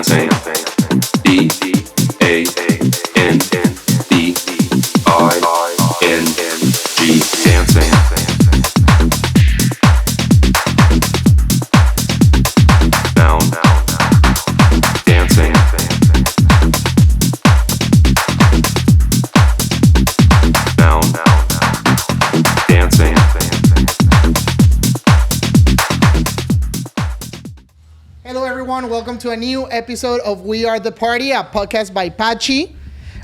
dancing. D-A-N-D-I-N-G, dancing. Down, dancing. Down, dancing. Hello, everyone. Welcome to a new episode of We Are the Party, a podcast by Pachi.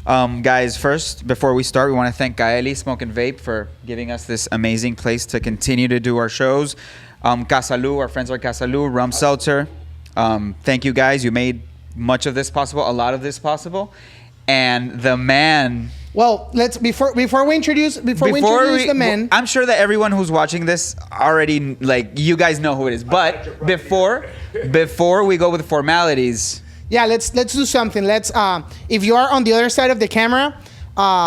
Guys, first, before we start, we want to thank Gaeli Smoke and Vape for giving us this amazing place to continue to do our shows. Casalu, our friends are Casalu, Rum Seltzer. Thank you, guys. You made much of this possible, a lot of this possible. And the man... Well, let's before we introduce the men. I'm sure that everyone who's watching this already, like, you guys know who it is. But before we go with formalities... Yeah, let's do something. Let's if you are on the other side of the camera,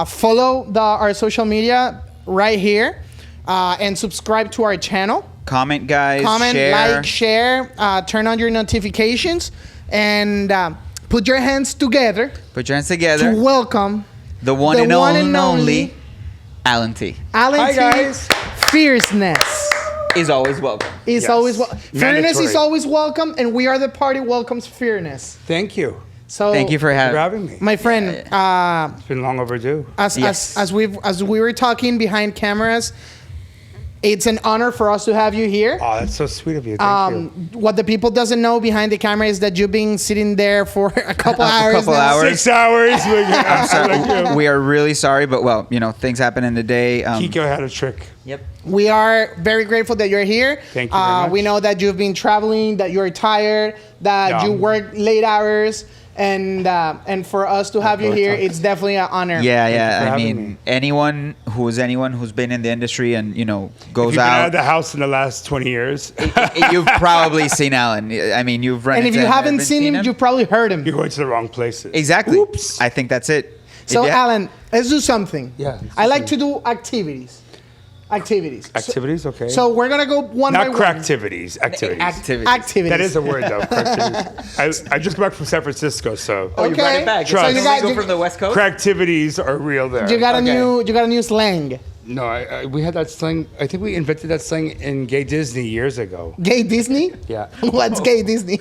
follow our social media right here, and subscribe to our channel. Comment, guys. Share, turn on your notifications, and put your hands together. To welcome the one and only Alan T. Alan T. guys. Fierceness Is always welcome. always Fierceness is always welcome, and We Are the Party welcomes Fierceness. Thank you So Thank you for for having me. my friend. It's been long overdue. As we were talking behind cameras, it's an honor for us to have you here. Oh, that's so sweet of you. Thank you. What the people doesn't know behind the camera is that you've been sitting there for a couple hours now. 6 hours. I'm sorry. We are really sorry, but well, things happen in the day. Kiko had a trick. Yep. We are very grateful that you're here. Thank you very much. We know that you've been traveling, that you're tired, that you work late hours, and for us to have you here, it's definitely an honor. Yeah. I mean, anyone who's been in the industry and goes If you've been out out, of the house in the last 20 years, you've probably seen Alan. I mean, you've run. And if into you haven't and seen him, you've probably heard him. you're going to the wrong places. exactly. Oops. I think that's it. So, Yeah. Alan, let's do something. Yeah. I like to do activities. Activities, okay. So we're gonna go one by Not one. cracktivities. Activities. Activities. That is a word, though. Cracktivities. I just got back from San Francisco, so Oh, you brought it back. Trust. It's So you got- illegal from the West Coast. cracktivities are real there. You got Okay. you got a new slang. No, we had that slang. I think we invented that slang in Gay Disney years ago. Gay Disney? Yeah. What's gay Disney?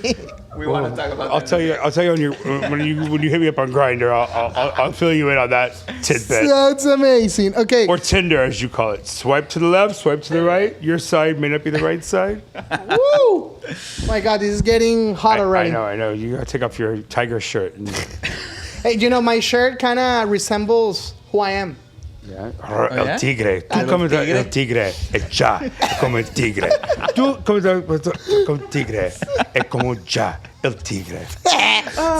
We want to talk about. I'll tell you on your when you hit me up on Grindr, I'll fill you in on that tidbit. That's amazing. Okay. Or Tinder, as you call it. Swipe to the left, swipe to the right. Your side may not be the right side. Woo! My God, this is getting hot already. I know. You gotta take off your tiger shirt. Hey, my shirt kind of resembles who I am. Yeah. yeah? El tigre. Tú comes el tigre. Es ya. Como el tigre. Tú comes como tigre. Es como ya. El tigre.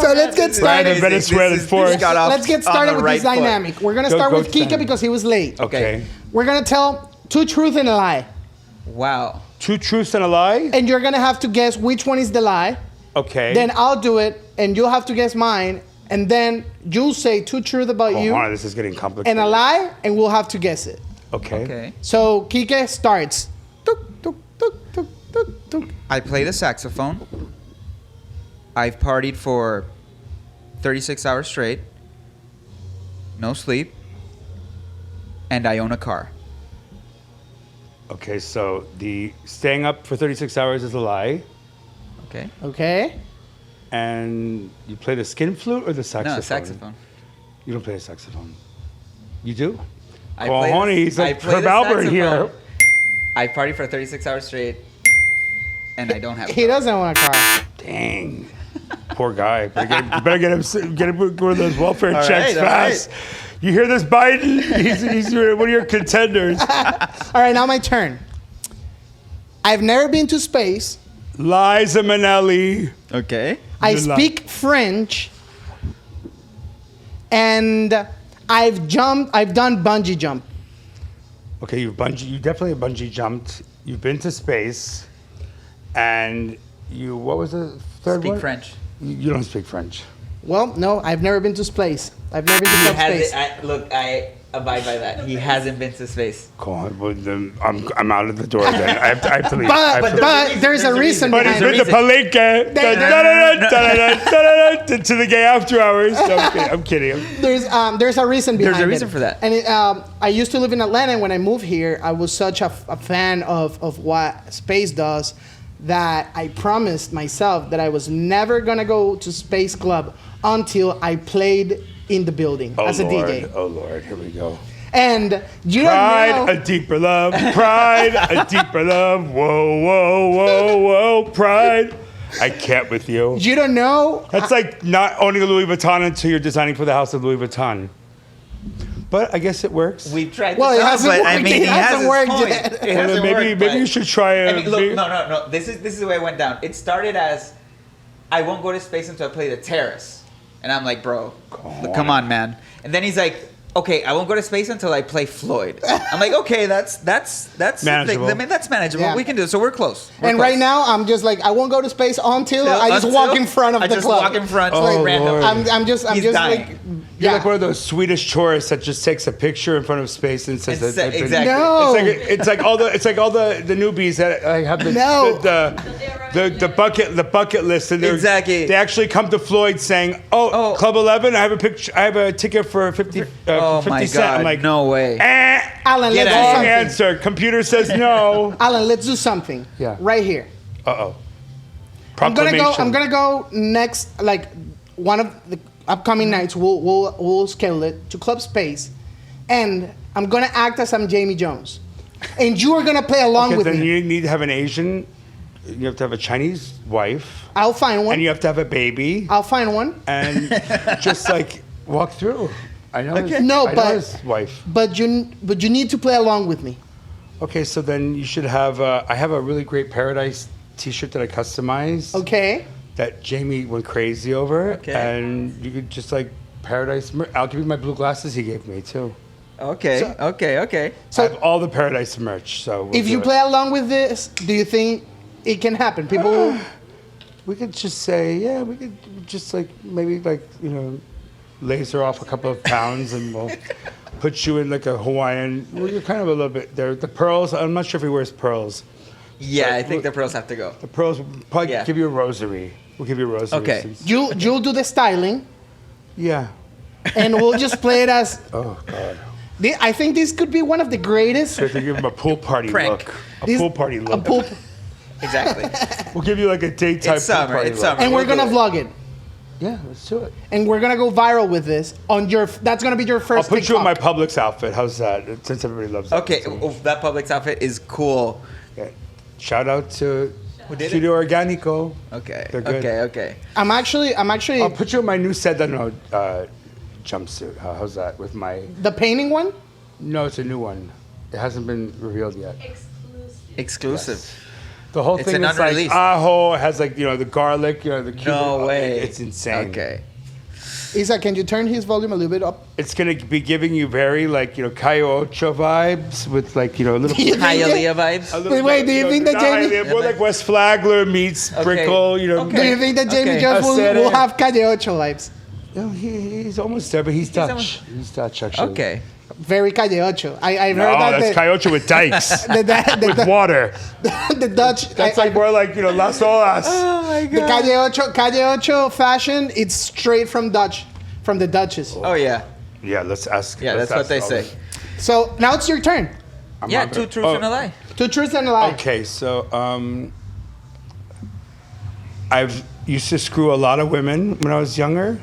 So let's get started. Random Venezuelan forest. Let's get started with this dynamic. We're gonna start Go with Kika Stan. because he was late. Okay. We're gonna tell two truths and a lie, Wow. Two truths and a lie. and you're gonna have to guess which one is the lie. Okay. Then I'll do it, and you'll have to guess mine, and then you'll say two truths about you Hold on, this is getting complicated. and a lie, and we'll have to guess it. Okay. Okay. So Kike starts. Tuk, tuk, tuk, tuk, tuk, tuk. I play the saxophone. I've partied for 36 hours straight. No sleep. And I own a car. Okay, so the staying up for 36 hours is a lie. Okay. Okay. And you play the skin flute or the saxophone? No, saxophone. You don't play the saxophone. You do? I Well, play the- honey, he's like I play Herb the Albert saxophone. here. I party for 36 hours straight. And I don't have a He car. doesn't want a car. Dang. Poor guy. Better get him one of those welfare All checks right, all fast. You hear this, Biden? He's one of your contenders. All right, now my turn. I've never been to space. Liza Minnelli. Okay. I Good luck. speak French. And I've done bungee jump. Okay, you definitely bungee jumped. You've been to space. And what was the third one? Speak French. You don't speak French. Well, no, I've never been to space. I've never been to club space. Look, I abide by that. He hasn't been to space. God, well, then I'm out of the door then. I have to leave. But there's a reason But he's behind been it. to Palenque to the gay after hours. So I'm kidding. There's a reason behind it. There's a reason for that. And I used to live in Atlanta, and when I moved here, I was such a fan of what space does that I promised myself that I was never gonna go to Space Club until I played in the building as a DJ. Oh Lord, here we go. And you Pride, don't know. a deeper love. Pride, a deeper love. Whoa, whoa, whoa, whoa. Pride. I can't with you. You don't know. That's like not owning a Louis Vuitton until you're designing for the house of Louis Vuitton. But I guess it works. We've tried Well, this it out, hasn't but worked. I mean, It he has hasn't his worked point. yet. It hasn't maybe worked, maybe but- you should try I mean, look, no. This is the way it went down. It started as, I won't go to space until I play the Terrace, and I'm like, bro, come on, man. And then he's like, okay, I won't go to space until I play Floyd. I'm like, okay, that's Manageable. I mean, that's manageable. Yeah. We can do it. So we're close. We're And close. right now, I'm just like, I won't go to space until I just Until walk in front of I the just club. walk in front. Oh, like random. Lord. I'm just He's dying. like, You're yeah. like one of those Swedish tourists that just takes a picture in front of space and says that they've been- Exactly. No. It's like all the newbies that have the No. the bucket list and Exactly. they actually come to Floyd saying, "Oh, Club 11, I have a ticket for 50 Oh 50 my cent." God! I'm like, no way. Alan, Get let's out do of wrong here. something. answer. Computer says no. Alan, let's do something. Yeah. Right here. Uh-oh. I'm Proclamation. gonna go next, like one of the upcoming nights. We'll schedule it to Club Space, and I'm gonna act as I'm Jamie Jones, and you are gonna play along Okay, with then me. you need to have an Asian. You have to have a Chinese wife, I'll find one. and you have to have a baby, I'll find one. and just like walk through. I know. His, No, I know but- his wife. But you need to play along with me. Okay, so then you should have. I have a really great Paradise T-shirt that I customized. Okay. That Jamie went crazy over. Okay. And you could just like Paradise. I'll give you my blue glasses he gave me too. Okay. So- Okay. So I have all the Paradise merch. So we'll if do you it. play along with this, do you think it can happen? People. we could just say, yeah, we could just like maybe like laser off a couple of pounds and we'll put you in like a Hawaiian. Well, you're kind of a little bit there. The pearls. I'm not sure if he wears pearls. Yeah, I think the pros have to go. The pearls will probably Yeah. give you a rosary. We'll give you a rosary. Okay. since- You'll do the styling, Yeah. and we'll just play it as. Oh God. I think this could be one of the greatest. We have to give him a pool party Prank. look. A This- pool party A look. pool, Exactly. We'll give you like a daytime It's pool summer, party it's look. summer. and we're We'll gonna do it. vlog it, Yeah, let's do it. and we're gonna go viral with this on your. That's gonna be your I'll first. put you in my TikTok. Publix outfit. How's that? Since everybody loves that. Okay, one so oof, that Publix outfit is cool. okay. Shout out to Who did Studio Organico. Okay. They're good. Okay. I'm actually I'll put you in my new Sedano jumpsuit. How's that? With my the painting one. no, it's a new one. It hasn't been revealed yet. Exclusive. The whole It's thing an is like unreleased. ajo. It has like the garlic. The Cuban. No way. It's insane. Okay. Isa, can you turn his volume a little bit up? It's gonna be giving you very Cayo Ocho vibes with a little. You think it- Hialeah vibes. a little Wait, do you think that not Jamie- Hialeah, more like West Flagler meets Okay. Brickell? Okay. Do you think that Jamie Okay. Jones I said will it. have Calle Ocho vibes? No, he's almost there, but he's Dutch. He's Dutch, actually. Okay. Very Calle Ocho. I've No, heard that that's Cayo Ocho with dikes, with water. the Dutch. That's like more like Las Olas. Oh my the Calle Ocho fashion. It's straight from the Dutches. Oh yeah. Yeah, let's ask. Yeah, let's that's what ask they all say. this. So now it's your turn. I'm Yeah, hungry. two truths and a lie. Two truths and a lie. Okay, so I've used to screw a lot of women when I was younger.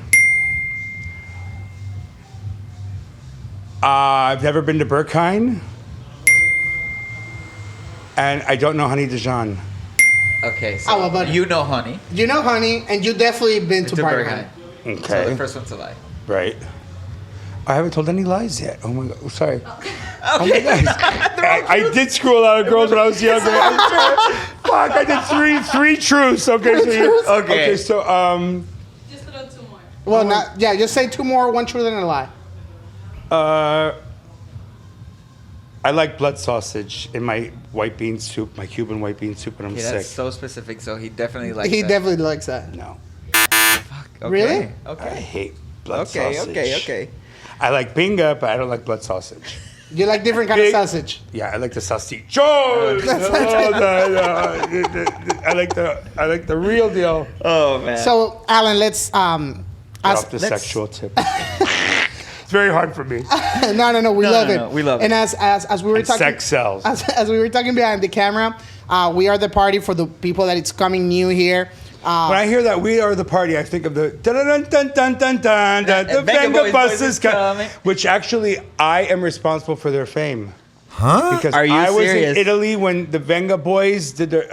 I've never been to Berkheim. And I don't know Honey Dijon. Okay. So Oh, well, but- you know, honey. You know, honey, and you definitely been to Bargain. So Okay, the first one's a lie. right. I haven't told any lies yet. Oh my God, oh, sorry. Oh my God. I did screw a lot of girls when I was younger. Fuck, I did three truths. Okay, so truths? Okay, so Just throw two more. Well, not, yeah, just say two more, one truth and a lie. I like blood sausage in my white bean soup, my Cuban white bean soup when I'm Okay, sick. that's so specific. So he definitely likes He that. definitely likes that. No. Really? I Okay. hate blood Okay. sausage. Okay. I like binga, but I don't like blood sausage. You like different kind of Big- sausage. Yeah, I like the salchichon. I like the real deal. Oh man. So, Alan, let's Get off the let's- sexual tip. It's very hard for me. no, we love it. no, we love and it. as we were And talking, sex sells. as we were talking behind the camera, we are the party for the people that it's coming new here. When I hear that we are the party, I think of the dun dun dun dun dun dun dun. The Venga Venga Boys bus is is coming. coming. Which actually, I am responsible for their fame. Huh? Because Are you I was serious? in Italy when the Venga Boys did their.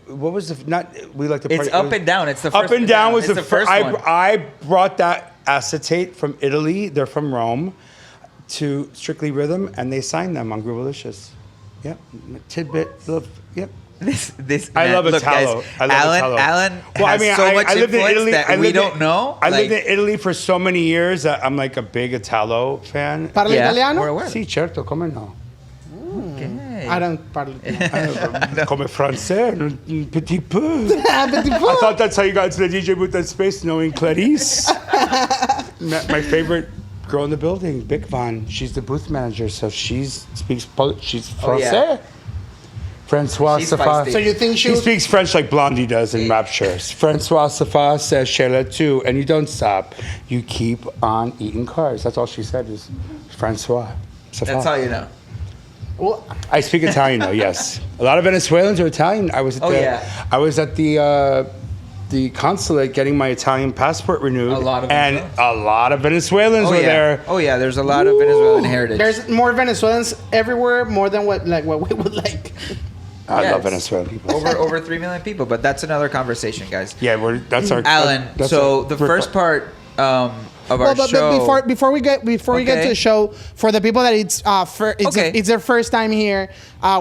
What was the not? We like the party. It's Up and Down. It's the first Up and Down was it's the first I, one. I brought that acetate from Italy. They're from Rome, to Strictly Rhythm, and they signed them on Groovalicious. Yep, tidbit. Yep. This I man, love look, Italo. guys, I love Italo. Alan Well, I has mean, so much I lived in influence Italy. that we don't know. I lived Like, in Italy for so many years that I'm like a big Italo fan. Parla yeah, italiano? we're aware. Sì, certo, come no? Okay. I don't parlo italiano. Come français, un petit peu. Petit peu. I thought that's how you got into the DJ booth at Space, knowing Clarice. My favorite girl in the building, Big Van. She's the booth manager, so she's Oh, yeah. français. Francois She's Safa. feisty. So you think she He was speaks French like Blondie does in Raptures. Francois Safa says Sheila too, and you don't stop. You keep on eating cars. That's all she said is Francois Safa. That's how you know. well, I speak Italian though, yes. A lot of Venezuelans are Italian. I was at the consulate getting my Italian passport renewed. A lot of and a lot of Venezuelans Oh were yeah. there. Oh yeah. There's a lot of Venezuelan heritage. there's more Venezuelans everywhere, more than what we would like. I Yes. love Venezuelan people. over 3 million people, but that's another conversation, guys. Yeah, that's our Alan, that's so our- the first part of our Well, but show. before we get to Okay. the show, for the people that it's Okay. it's their first time here,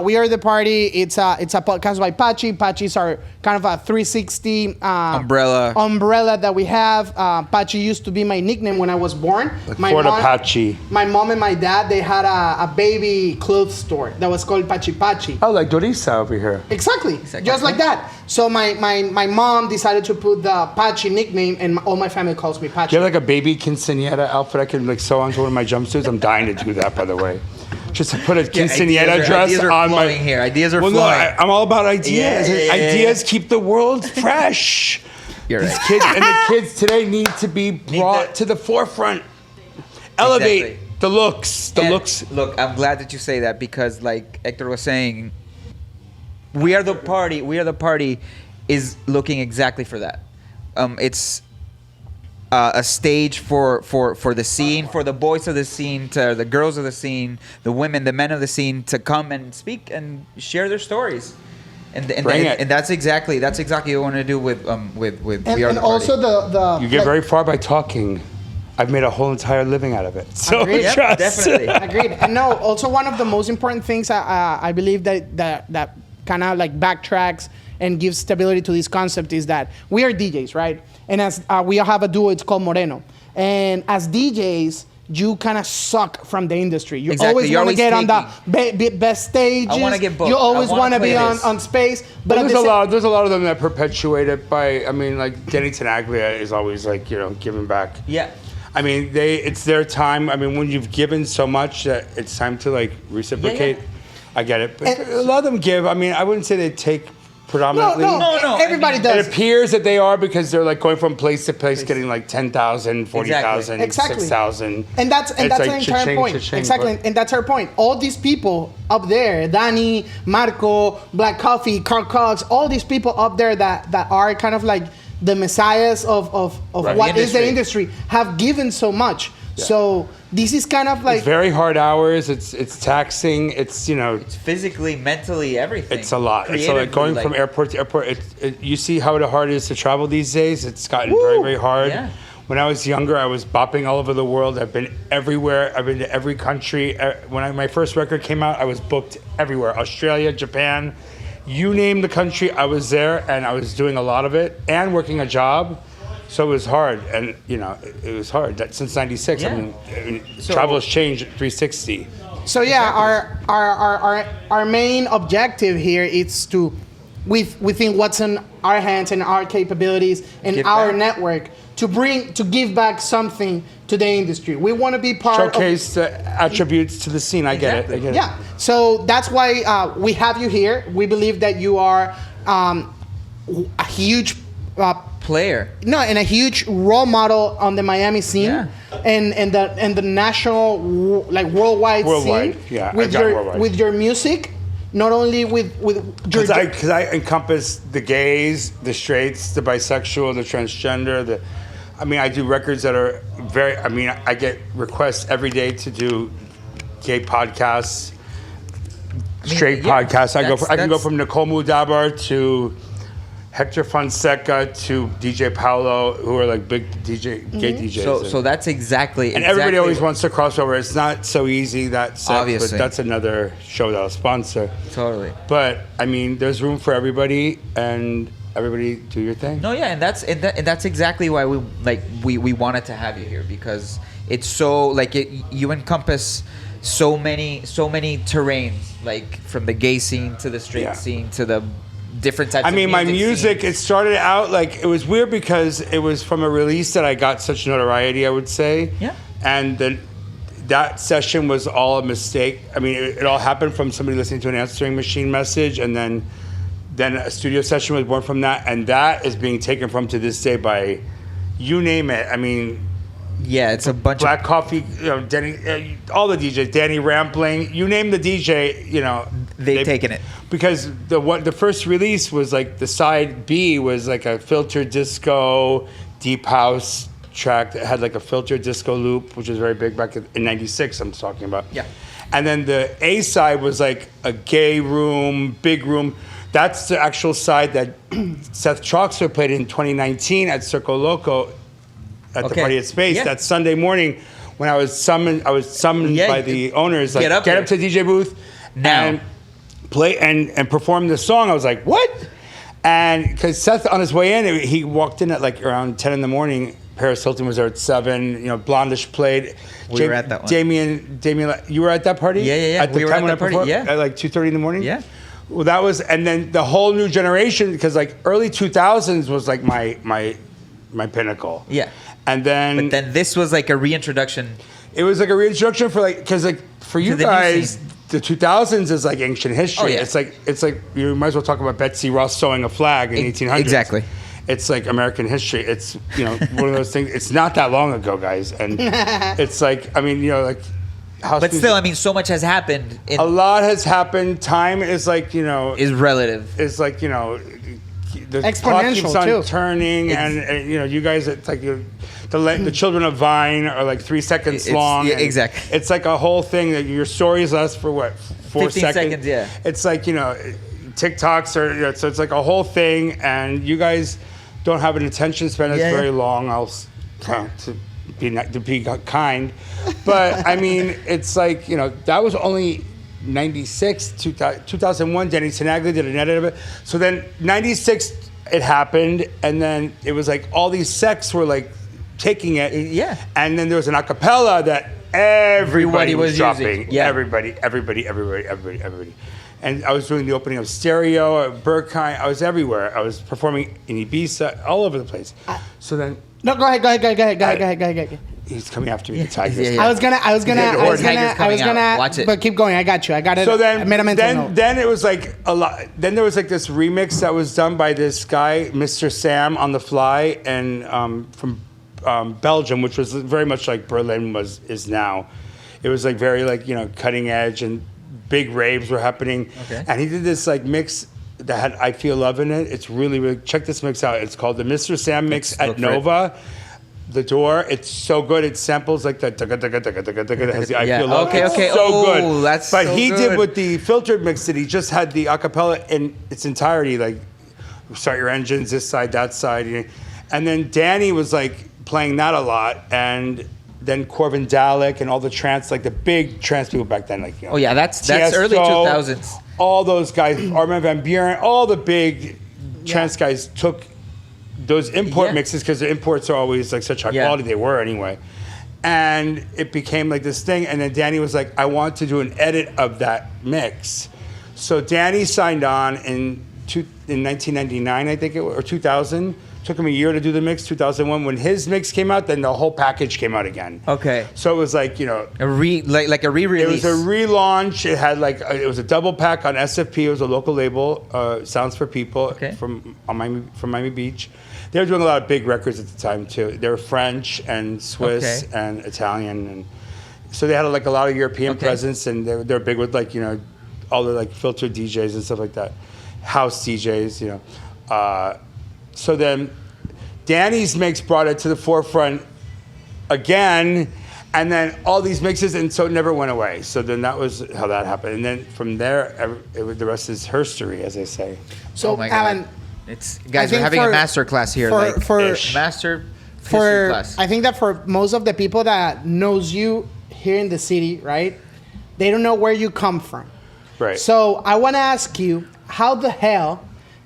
we are the party. It's a podcast by Pachi. Pachi's are kind of a 360 umbrella that we have. Pachi used to be my nickname when I was born. Fort Apache. My mom and my dad, they had a baby clothes store that was called Pachi Pachi. Oh, like Dorisa over here. Exactly. Just like that. So my mom decided to put the Pachi nickname, and all my family calls me Pachi. Do you have like a baby quinceañera outfit I can like sew onto one of my jumpsuits? I'm dying to do that, by the way. Just to put a quinceañera dress ideas are on my. flowing here. Ideas are Well, no, flowing. I'm all about ideas. Yeah. Ideas keep the world fresh. You're These right. kids and the kids today need to be brought to the forefront. Elevate Exactly. the looks. The And looks. Look, I'm glad that you say that because, like Hector was saying, we are the party. We are the party is looking exactly for that. It's a stage for the scene, for the boys of the scene, to the girls of the scene, the women, the men of the scene, to come and speak and share their stories. Bring it. And that's exactly what I want to do with We Are and the Party. also the You get like- very far by talking. I've made a whole entire living out of it. So Agreed. Yep, trust. definitely. Agreed. And no, also one of the most important things I believe that kind of like backtracks and gives stability to this concept is that we are DJs, right? And as we have a duo, it's called Moreno. And as DJs, you kind of suck from the industry. You Exactly. always You're want to always get on the best stages. I wanna get booked. You always I wanna want to play be this. on space. But But at the same- there's a lot of them that perpetuate it by. I mean, like Denny Tenaglia is always like giving back. Yeah. I mean, it's their time. I mean, when you've given so much that it's time to like reciprocate. Yeah. I get it. But And- a lot of them give. I mean, I wouldn't say they take predominantly. No, everybody I mean, It does. appears that they are because they're like going from place to place, getting like 10,000, 40,000, Exactly. 6,000. And that's It's an like entire cha-ching, point. cha-ching, Exactly, but- and that's our point. All these people up there, Danny, Marco, Black Coffee, Carl Cox, all these people up there that are kind of like the messiahs of Right. what The is the industry. industry have given so much. So this is kind of like It's very hard hours. It's taxing. It's It's physically, mentally, everything. It's a lot. It's so like going from airport to airport. You see how hard it is to travel these days. It's gotten very, very hard. Yeah. When I was younger, I was bopping all over the world. I've been everywhere. I've been to every country. When my first record came out, I was booked everywhere. Australia, Japan, you name the country, I was there, and I was doing a lot of it and working a job. So it was hard, and it was hard. Since '96, Yeah. I mean, So- travel has changed at 360. So yeah, our main objective here is to within what's in our hands and our capabilities and Give our back. network to give back something to the industry. We want to be part of. Showcase the attributes to the scene. I get Exactly. it. I get it. Yeah, so that's why we have you here. We believe that you are a huge Player. no, and a huge role model on the Miami scene, Yeah. and the national, like worldwide Worldwide, scene. yeah, with I got your worldwide. with your music, not only with your. Because I encompass the gays, the straights, the bisexual, the transgender. I do records that are very. I get requests every day to do gay podcasts, straight yeah, podcasts. I can go that's- from Nicole Mudabar to Hector Fonseca to DJ Paolo, who are like big gay DJs. So that's exactly. and everybody always wants to cross over. It's not so easy. But Obviously. that's another show that I'll sponsor. Totally. But there's room for everybody, and everybody do your thing. No, yeah, and that's exactly why we wanted to have you here, because it's so you encompass so many terrains, like from the gay scene to the straight Yeah. scene to the different types. of My music, scenes. it started out it was weird because it was from a release that I got such notoriety, I would say. Yeah. And then that session was all a mistake. It all happened from somebody listening to an answering machine message, and then a studio session was born from that, and that is being taken from to this day by you name it. Yeah, it's a bunch Black Coffee, Denny, all the DJs, Danny Rampling, you name the DJ, they've taken it. Because the first release was the side B was a filtered disco, deep house track that had a filtered disco loop, which was very big back in '96. I'm talking about. Yeah. And then the A side was a gay room, big room. That's the actual side that Seth Troxler played in 2019 at Circo Loco at the Okay. Party at Space. Yeah. That Sunday morning when I was summoned Yeah, by the owners, get up get there. up to DJ booth Now. and play and perform the song. I was like, what? And because Seth on his way in, he walked in at around 10 in the morning. Paris Hilton was there at 7. Blondish played. We were at that one. Damien, you were at that party? Yeah. At the We were time at when that I party, performed? yeah. At 2:30 in the morning? Yeah. Well, that was, and then the whole new generation, because early 2000s was my pinnacle. Yeah. And then, But then this was like a reintroduction. it was a reintroduction for because for you the new guys, scene. the 2000s is ancient history. Oh, yeah. It's like you might as well talk about Betsy Ross sewing a flag in 1800s. Exactly. It's American history. It's one of those things. It's not that long ago, guys, and it's house But music- still, so much has happened. a lot has happened. Time is Is relative. is the clock Exponential, keeps on too. turning, and you guys, it's the children of Vine are 3 seconds It's- long. yeah, and exactly. It's a whole thing that your stories last for what 4 15 seconds, yeah. It's TikToks or so it's a whole thing, and you guys don't have an attention span that's Yeah, yeah. very long. To be kind, but it's that was only 96, 2001. Denny Tenaglia did an edit of it. So then 96 it happened, and then it was all these sects were taking it. Yeah. And then there was an acapella that everybody was dropping. using. Yeah. Everybody. And I was doing the opening of Stereo, Berkheim. I was everywhere. I was performing in Ibiza, all over the place. So then No, go ahead. he's coming after me, the tiger. Yeah, yeah. I was gonna, Tiger's coming out. Watch it. but keep going. I got you. I got it. So I made a mental then, note. then it was a lot. Then there was this remix that was done by this guy, Mr. Sam, on the fly, and from Belgium, which was very much like Berlin is now. It was very cutting edge, and big raves were happening. Okay. And he did this mix that had I Feel Love in it. It's really check this mix out. It's called the Mr. Sam mix Let's at look for it. Nova. The Door. It's so good. It samples like that. It has the I Yeah. Feel Love. Okay, It's okay. so Oh, good. that's but so he good. did with the filtered mix that he just had the acapella in its entirety, start your engines, this side, that side. And then Danny was playing that a lot, and then Corvin Dalek and all the trance, the big trance people back then, Oh yeah, that's early Tiesto, 2000s. All those guys, Armin van Buuren, all the big trance guys took those import Yeah. mixes because the imports are always such high Yeah. quality. They were anyway. And it became this thing. And then Danny was I want to do an edit of that mix. So Danny signed on in in 1999, I think it was, or 2000. Took him a year to do the mix. 2001, when his mix came out, then the whole package came out again. Okay. So it was like, you know, A re-release. it was a relaunch. It had like it was a double pack on SFP. It was a local label, Sounds for People, from Miami Beach. They were doing a lot of big records at the time too. They were French and Swiss and Italian, and so they had like a lot of European presence, and they're big with like, you know, all the like filtered DJs and stuff like that, house DJs, you know. So then Danny's mix brought it to the forefront again, and then all these mixes, and so it never went away. So then that was how that happened. And then from there, the rest is herstory, as they say. So, Oh my God. Alan, It's I guys, we're think having a for- master class here. Master history class. I think that for most of the people that knows you here in the city, right, they don't know where you come from. Right. So I want to ask you, how the hell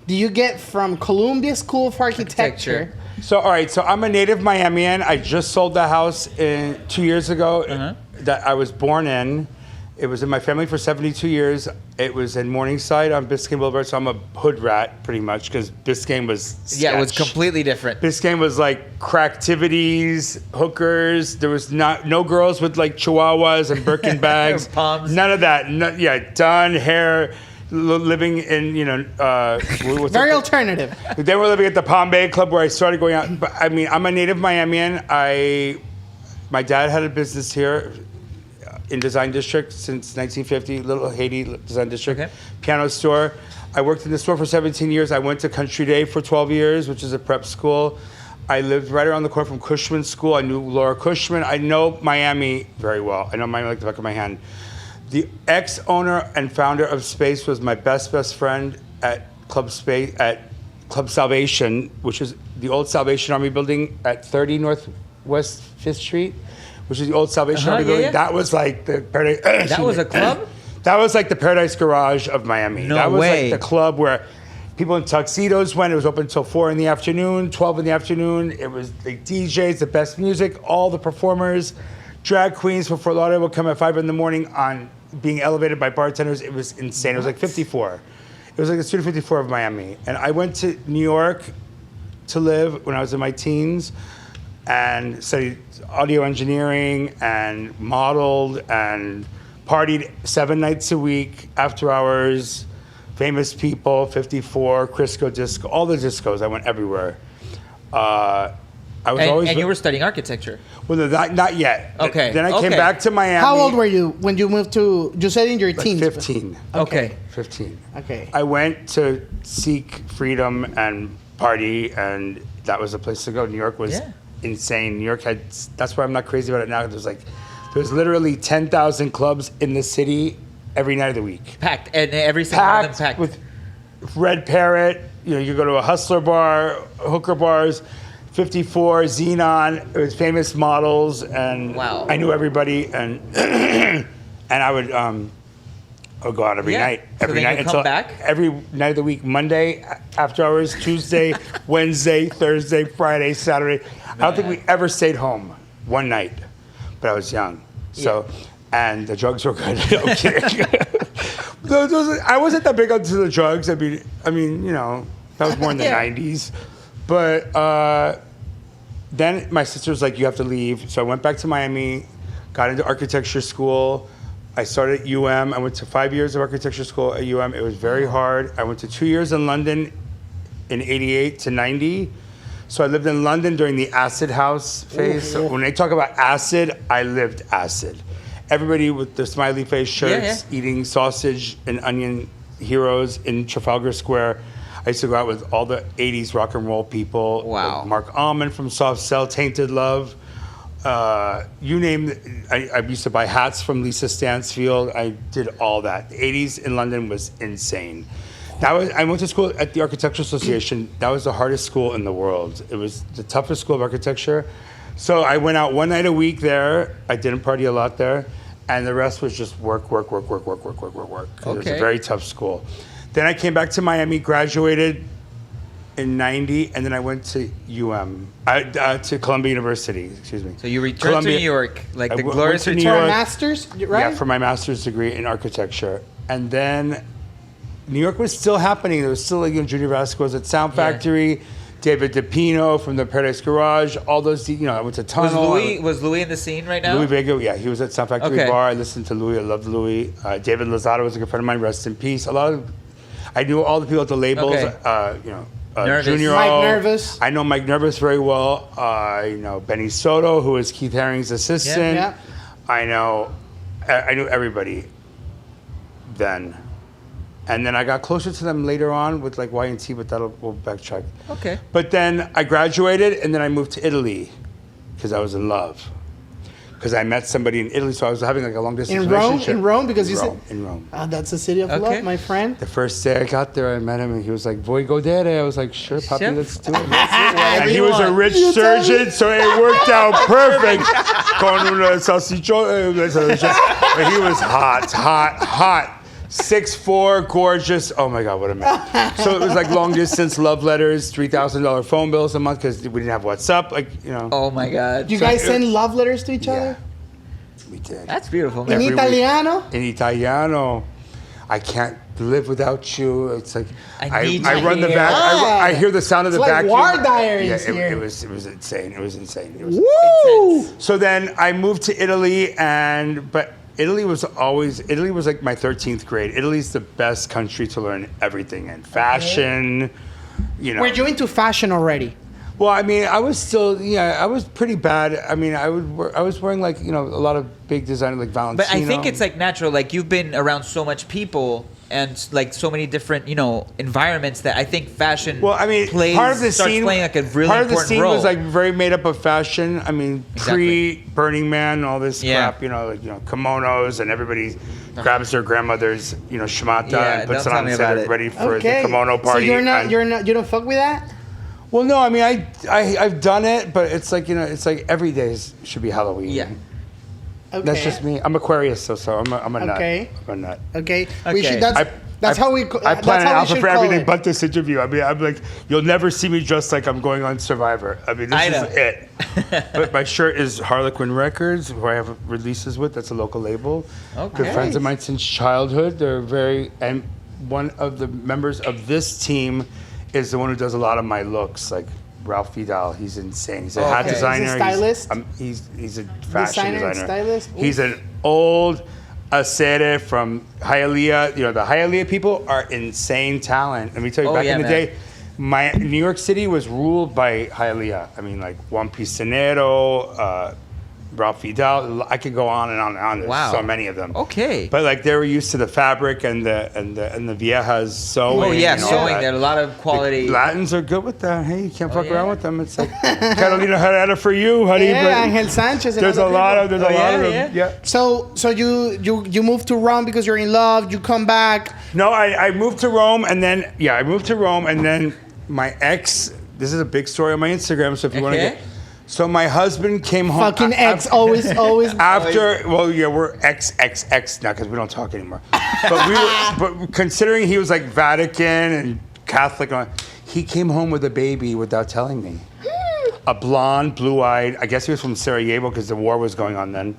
do you get from Columbia School of Architecture? So, all right. So I'm a native Miamian. I just sold the house 2 years ago that I was born in. It was in my family for 72 years. It was in Morningside on Biscayne Boulevard. So I'm a hood rat pretty much because Biscayne was Yeah, it was sketch. completely different. Biscayne was like cracktivities, no girls with like chihuahuas and Birkin bags. Palms. None of that. Done hair, living in, you know, Very alternative. They were living at the Palm Bay Club where I started going out. But I mean, I'm a native Miamian. My dad had a business here in Design District since 1950, Little Haiti Design District, piano store. I worked in the store for 17 years. I went to Country Day for 12 years, which is a prep school. I lived right around the corner from Cushman School. I knew Laura Cushman. I know Miami very well. I know Miami like the back of my hand. The ex-owner and founder of Space was my best friend at Club Salvation, which is the old Salvation Army building at 30 Northwest 5th Street, which is the old Salvation Army building. That was like the Paradise. That was a club? That was like the Paradise Garage of Miami. No that was way. like the club where people in tuxedos went. It was open until 4 in the afternoon, 12 in the afternoon. It was the DJs, the best music, all the performers, drag queens from Fort Lauderdale would come at 5 in the morning on being elevated by bartenders. It was insane. It was like 54. It was like the Studio 54 of Miami. And I went to New York to live when I was in my teens and studied audio engineering and modeled and partied 7 nights a week, after hours, famous people, 54, Crisco Disco, all the discos. I went everywhere. I was always. And you were studying architecture. Well, not yet. Okay. Then I came back to Miami. How old were you when you moved to? You said in your Like teens. 15. Okay. 15. Okay. I went to seek freedom and party, and that was the place to go. New York was insane. New York had. That's why I'm not crazy about it now. There's literally 10,000 clubs in the city every night of the week. Packed. And every single one of them packed. With Red Parrot. You know, you go to a Hustler bar, hooker bars. 54, Xenon, it was famous models, and I knew everybody, and and I would go out every night, every night until every night of the week, Monday after hours, Tuesday, Wednesday, Thursday, Friday, Saturday. I don't think we ever stayed home one night, but I was young, so and the drugs were good. I'm kidding. I wasn't that big onto the drugs. I mean, you know, that was more in the '90s. But then my sister was like, you have to leave. So I went back to Miami, got into architecture school. I started at UM. I went to 5 years of architecture school at UM. It was very hard. I went to 2 years in London in 88 to 90. So I lived in London during the acid house phase. So when they talk about acid, I lived acid. Everybody with the smiley face shirts, eating sausage and onion heroes in Trafalgar Square. I used to go out with all the 80s rock and roll people. Wow. Like Mark Almond from Soft Cell, Tainted Love. You name it. I used to buy hats from Lisa Stansfield. I did all that. The 80s in London was insane. I went to school at the Architectural Association. That was the hardest school in the world. It was the toughest school of architecture. So I went out one night a week there. I didn't party a lot there. And the rest was just work. It was a very tough school. Then I came back to Miami, graduated in 90, and then I went to to Columbia University, excuse me. So you returned to New York, like the glorious return. For a master's, right? Yeah, for my master's degree in architecture. And then New York was still happening. There was still like Junior Vasquez at Sound Factory, David DePino from the Paradise Garage. All those, I went to Tunnel. Was Louis in the scene right now? Louis Vega, yeah, he was at Sound Factory Bar. I listened to Louis. I loved Louis. David Lozada was a good friend of mine. Rest in peace. I knew all the people at the labels. Nervous. Junior Mike O. Nervous. I know Mike Nervous very well. I know Benny Soto, who is Keith Haring's assistant. Yeah. I knew everybody then. And then I got closer to them later on with like Y&T, but we'll backtrack. Okay. But then I graduated, and then I moved to Italy because I was in love. Because I met somebody in Italy, so I was having like a long distance relationship. In Rome, because In Rome. that's the city of love, my friend. The first day I got there, I met him, and he was like, "Vuoi godere?" I was like, "Sure, puppy, Sure. let's do it." Whatever And he you was a want. rich surgeon, so it worked out perfect. Con una salsiccione. And he was hot. 6'4", gorgeous. Oh my God, what a man. So it was like long distance love letters, $3,000 phone bills a month because we didn't have WhatsApp. Oh my God. You guys send love letters to each other? We did. That's beautiful. In Every week. Italiano? In Italiano. I can't live without you. It's like I need I you run the here. back. I hear the sound of the It's like vacuum. war diaries Yeah, here. it was insane. It was insane. Woo! So then I moved to Italy, but Italy was like my 13th grade. Italy's the best country to learn everything in. Fashion, Were you into fashion already? Well, I mean, I was still, I was pretty bad. I mean, I was wearing like, a lot of big designer like Valentino. But I think it's like natural. Like you've been around so much people and like so many different, environments that I think fashion. Well, I mean, part of the scene, playing like a really part of the important scene role. was like very made up of fashion. I mean, Exactly. pre-Burning Man, all this Yeah. crap, kimonos, and everybody grabs their grandmother's, shimata Yeah, and puts don't it tell on me and about says, it. ready for Okay. the kimono party. So and- you don't fuck with that? Well, no, I mean, I've done it, but it's like, it's like every day should be Halloween. Yeah. Okay. That's just me. I'm Aquarius, so I'm a nut. Okay. I'm a nut. Okay. Okay. We should, that's how we. I plan an outfit should for call everything it. but this interview. I mean, I'm like, you'll never see me dressed like I'm going on Survivor. I mean, this I know. is it. But my shirt is Harlequin Records, who I have releases with. That's a local label. Okay. Good friends of mine since childhood. And one of the members of this team is the one who does a lot of my looks, like Ralph Vidal. He's insane. He's a hat Okay. designer. He's a stylist? He's a fashion Designer and designer. stylist? He's an old Acere from Hialeah. The Hialeah people are insane talent. Let me tell you, Oh, back yeah, in the man. day, New York City was ruled by Hialeah. I mean, like Juan Pisanero, Ralph Vidal. I could go on and on and on. There's Wow. so many of them. Okay. But like they were used to the fabric and the viejas sewing. Oh yeah, and all sewing. that. There are a lot of quality. The Latins are good with that. Hey, you can't fuck yeah. around with them. It's like Carolina Herrera for you, honey. Yeah, but Angel Sanchez. And there's a other lot people. of yeah, them. yeah. Yeah. So you moved to Rome because you're in love. You come back. No, I moved to Rome and then my ex. This is a big story on my Instagram. So if you want to Okay. get. So my husband came home. Fucking ex, always. After, well, yeah, we're ex now because we don't talk anymore. But considering he was like Vatican and Catholic, he came home with a baby without telling me. A blonde, blue-eyed. I guess he was from Sarajevo because the war was going on then,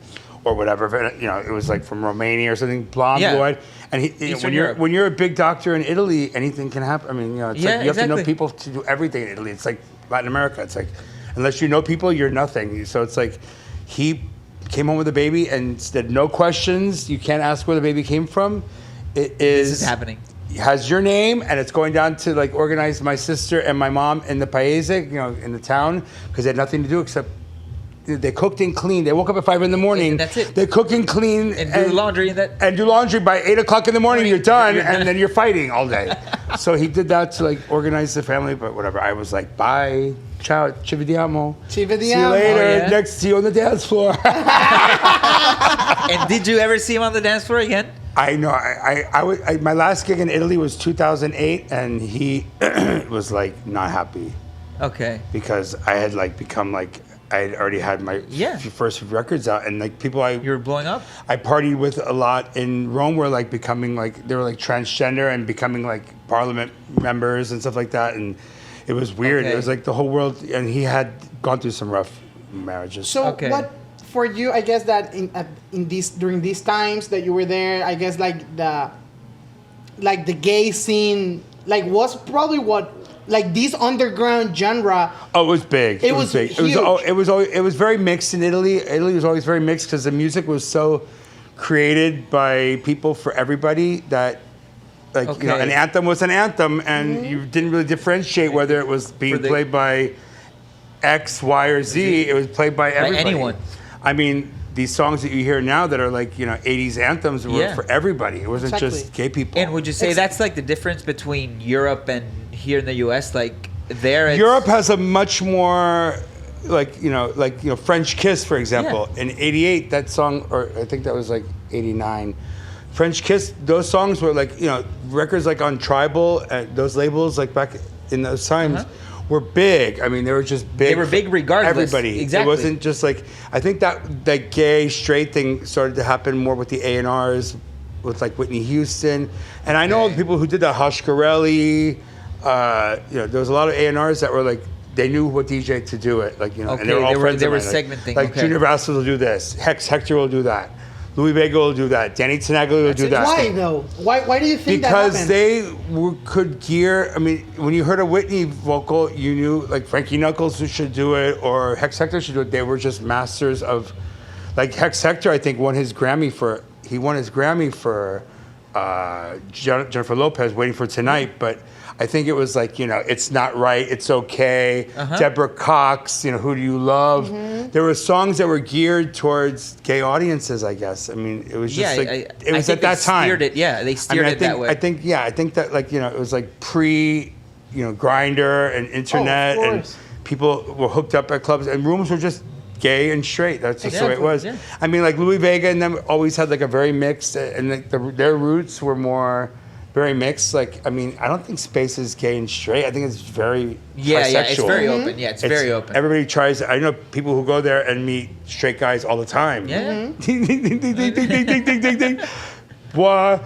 or whatever. But, it was like from Romania or something. Blonde, Yeah. blue-eyed. And Eastern Europe. when you're a big doctor in Italy, anything can happen. I mean, it's Yeah, like you have to know exactly. people to do everything in Italy. It's like Latin America. It's like unless you know people, you're nothing. So it's like he came home with a baby and said, no questions. You can't ask where the baby came from. It is This is happening. has your name, and it's going down to like organize my sister and my mom in the paese, in the town, because they had nothing to do except they cooked and cleaned. They woke up at 5 a.m. And that's it. They cook and clean And do laundry and that. and do laundry by 8 o'clock in the morning. You're done, and then you're fighting all day. So he did that to like organize the family, but whatever. I was like, bye, ciao, ci vediamo. Ci vediamo. See you later. Oh, yeah? Next, see you on the dance floor. And did you ever see him on the dance floor again? I know. My last gig in Italy was 2008, and he was like not happy Okay. because I had like become like I had already had my first records out, and like people You were blowing up? I partied with a lot in Rome were like becoming like they were like transgender and becoming like parliament members and stuff like that, and it was weird. Okay. It was like the whole world, and he had gone through some rough marriages. So Okay. what for you? I guess that in these during these times that you were there, I guess like like the gay scene, like was probably what like this underground genre. Oh, it was big. It was big. huge. It was very mixed in Italy. Italy was always very mixed because the music was so created by people for everybody that, like, you know, Okay. an anthem was an anthem, and you didn't really differentiate whether it was being the- played by X, Y, or Z. It was played by everybody. anyone. I mean, these songs that you hear now that are like, you know, 80s anthems were Yeah. for everybody. It wasn't Exactly. just gay people. And would you say that's like the difference between Europe and here in the U.S.? Like there, it's, Europe has a much more, like French Kiss, for example. Yeah. In '88, that song, or I think that was like '89, French Kiss. Those songs were like, you know, records like on Tribal, those labels like back in those times. Were big. I mean, they were just big. They were big regardless. Everybody. Exactly. It wasn't just like. I think that gay straight thing started to happen more with the A&Rs, with like Whitney Houston, and I know Okay. people who did that. Hushkarelli. You know, there was a lot of A&Rs that were like, they knew what DJ to do it, like, you know, Okay, and they were all friends they of were mine. Like- segmenting, Like okay. Junior Vasquez will do this, Hector will do that, Louis Vega will do that, Danny Tenaglia will do that. Why though? Why do you think Because that happened? they could gear. I mean, when you heard a Whitney vocal, you knew like Frankie Knuckles should do it, or Hex Hector should do it. They were just masters of, like Hex Hector. I think won his Grammy for Jennifer Lopez, Waiting for Tonight. But I think it was like, you know, It's Not Right, It's Okay, Deborah Cox, you know, Who Do You Love? There were songs that were geared towards gay audiences, I guess. I mean, it was just it was at that time. Steered it, yeah, they steered it that way. I think that, like, you know, it was like pre, you know, Grindr and internet, and course. people were hooked up at clubs, and rooms were just gay and straight. That's just the way it was. Yeah. I mean, like Louis Vega and them always had like a very mixed, and like their roots were more very mixed. Like, I mean, I don't think Space is gay and straight. I think it's very yeah, it's bisexual. very open. Yeah, it's very open. Everybody tries. I know people who go there and meet straight guys all the time. Yeah. Ding, ding, ding, ding, ding, ding, ding, ding, ding, ding. Boy,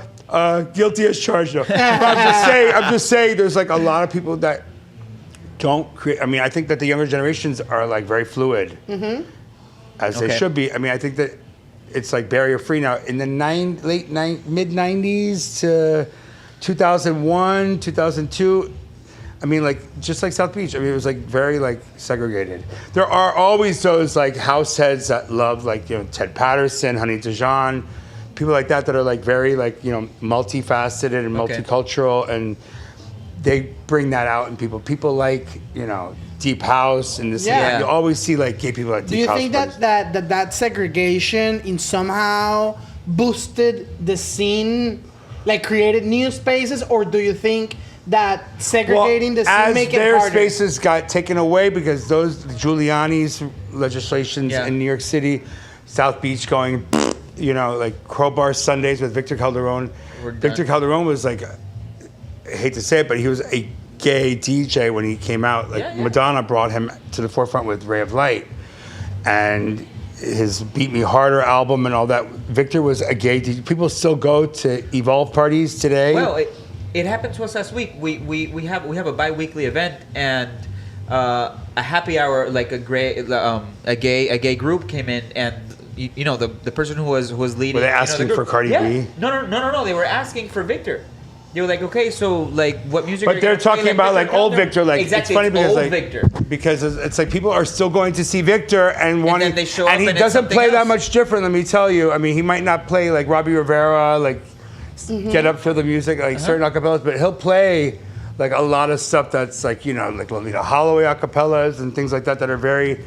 guilty as charged. No. But I'm just saying. There's like a lot of people that don't create. I mean, I think that the younger generations are like very fluid, as they Okay. should be. I mean, I think that it's like barrier free now. In the mid '90s to 2001, 2002. I mean, like, just like South Beach. I mean, it was like very like segregated. There are always those like house heads that love, like, you know, Ted Patterson, Honey Dijon, people like that are like very like, you know, multifaceted and Okay. multicultural, and they bring that out in people. People like, you know, deep house and this. Yeah. And that. You always see like gay people at deep Do you house. think parties. that segregation in somehow boosted the scene, like created new spaces, or do you think that segregating the scene as make it their harder? spaces got taken away because those Giuliani's legislations Yeah. in New York City, South Beach going, you know, like Crowbar Sundays with Victor Calderone. We're done. Victor Calderone was like, I hate to say it, but he was a gay DJ when he came out. Like, Yeah, yeah. Madonna brought him to the forefront with Ray of Light, and his Beat Me Harder album and all that. Victor was a gay DJ. People still go to Evolve parties today. Well, it happened to us last week. We have a bi-weekly event, and a happy hour, like a gay group came in, and you know the person who was leading. Were they you know, the asking group- for Cardi yeah. B? No. They were asking for Victor. They were like, okay, so like what music? are But you they're gonna play? talking about like old Calder? Victor. Like, exactly, it's funny because old like Victor. because it's like people are still going to see Victor and wanting, then they show up and he and it's doesn't something play that else. much different. Let me tell you. I mean, he might not play like Robbie Rivera, like get up for the music, like certain acapellas, but he'll play like a lot of stuff that's like, you know, like Lolita Holloway acapellas and things like that that are very.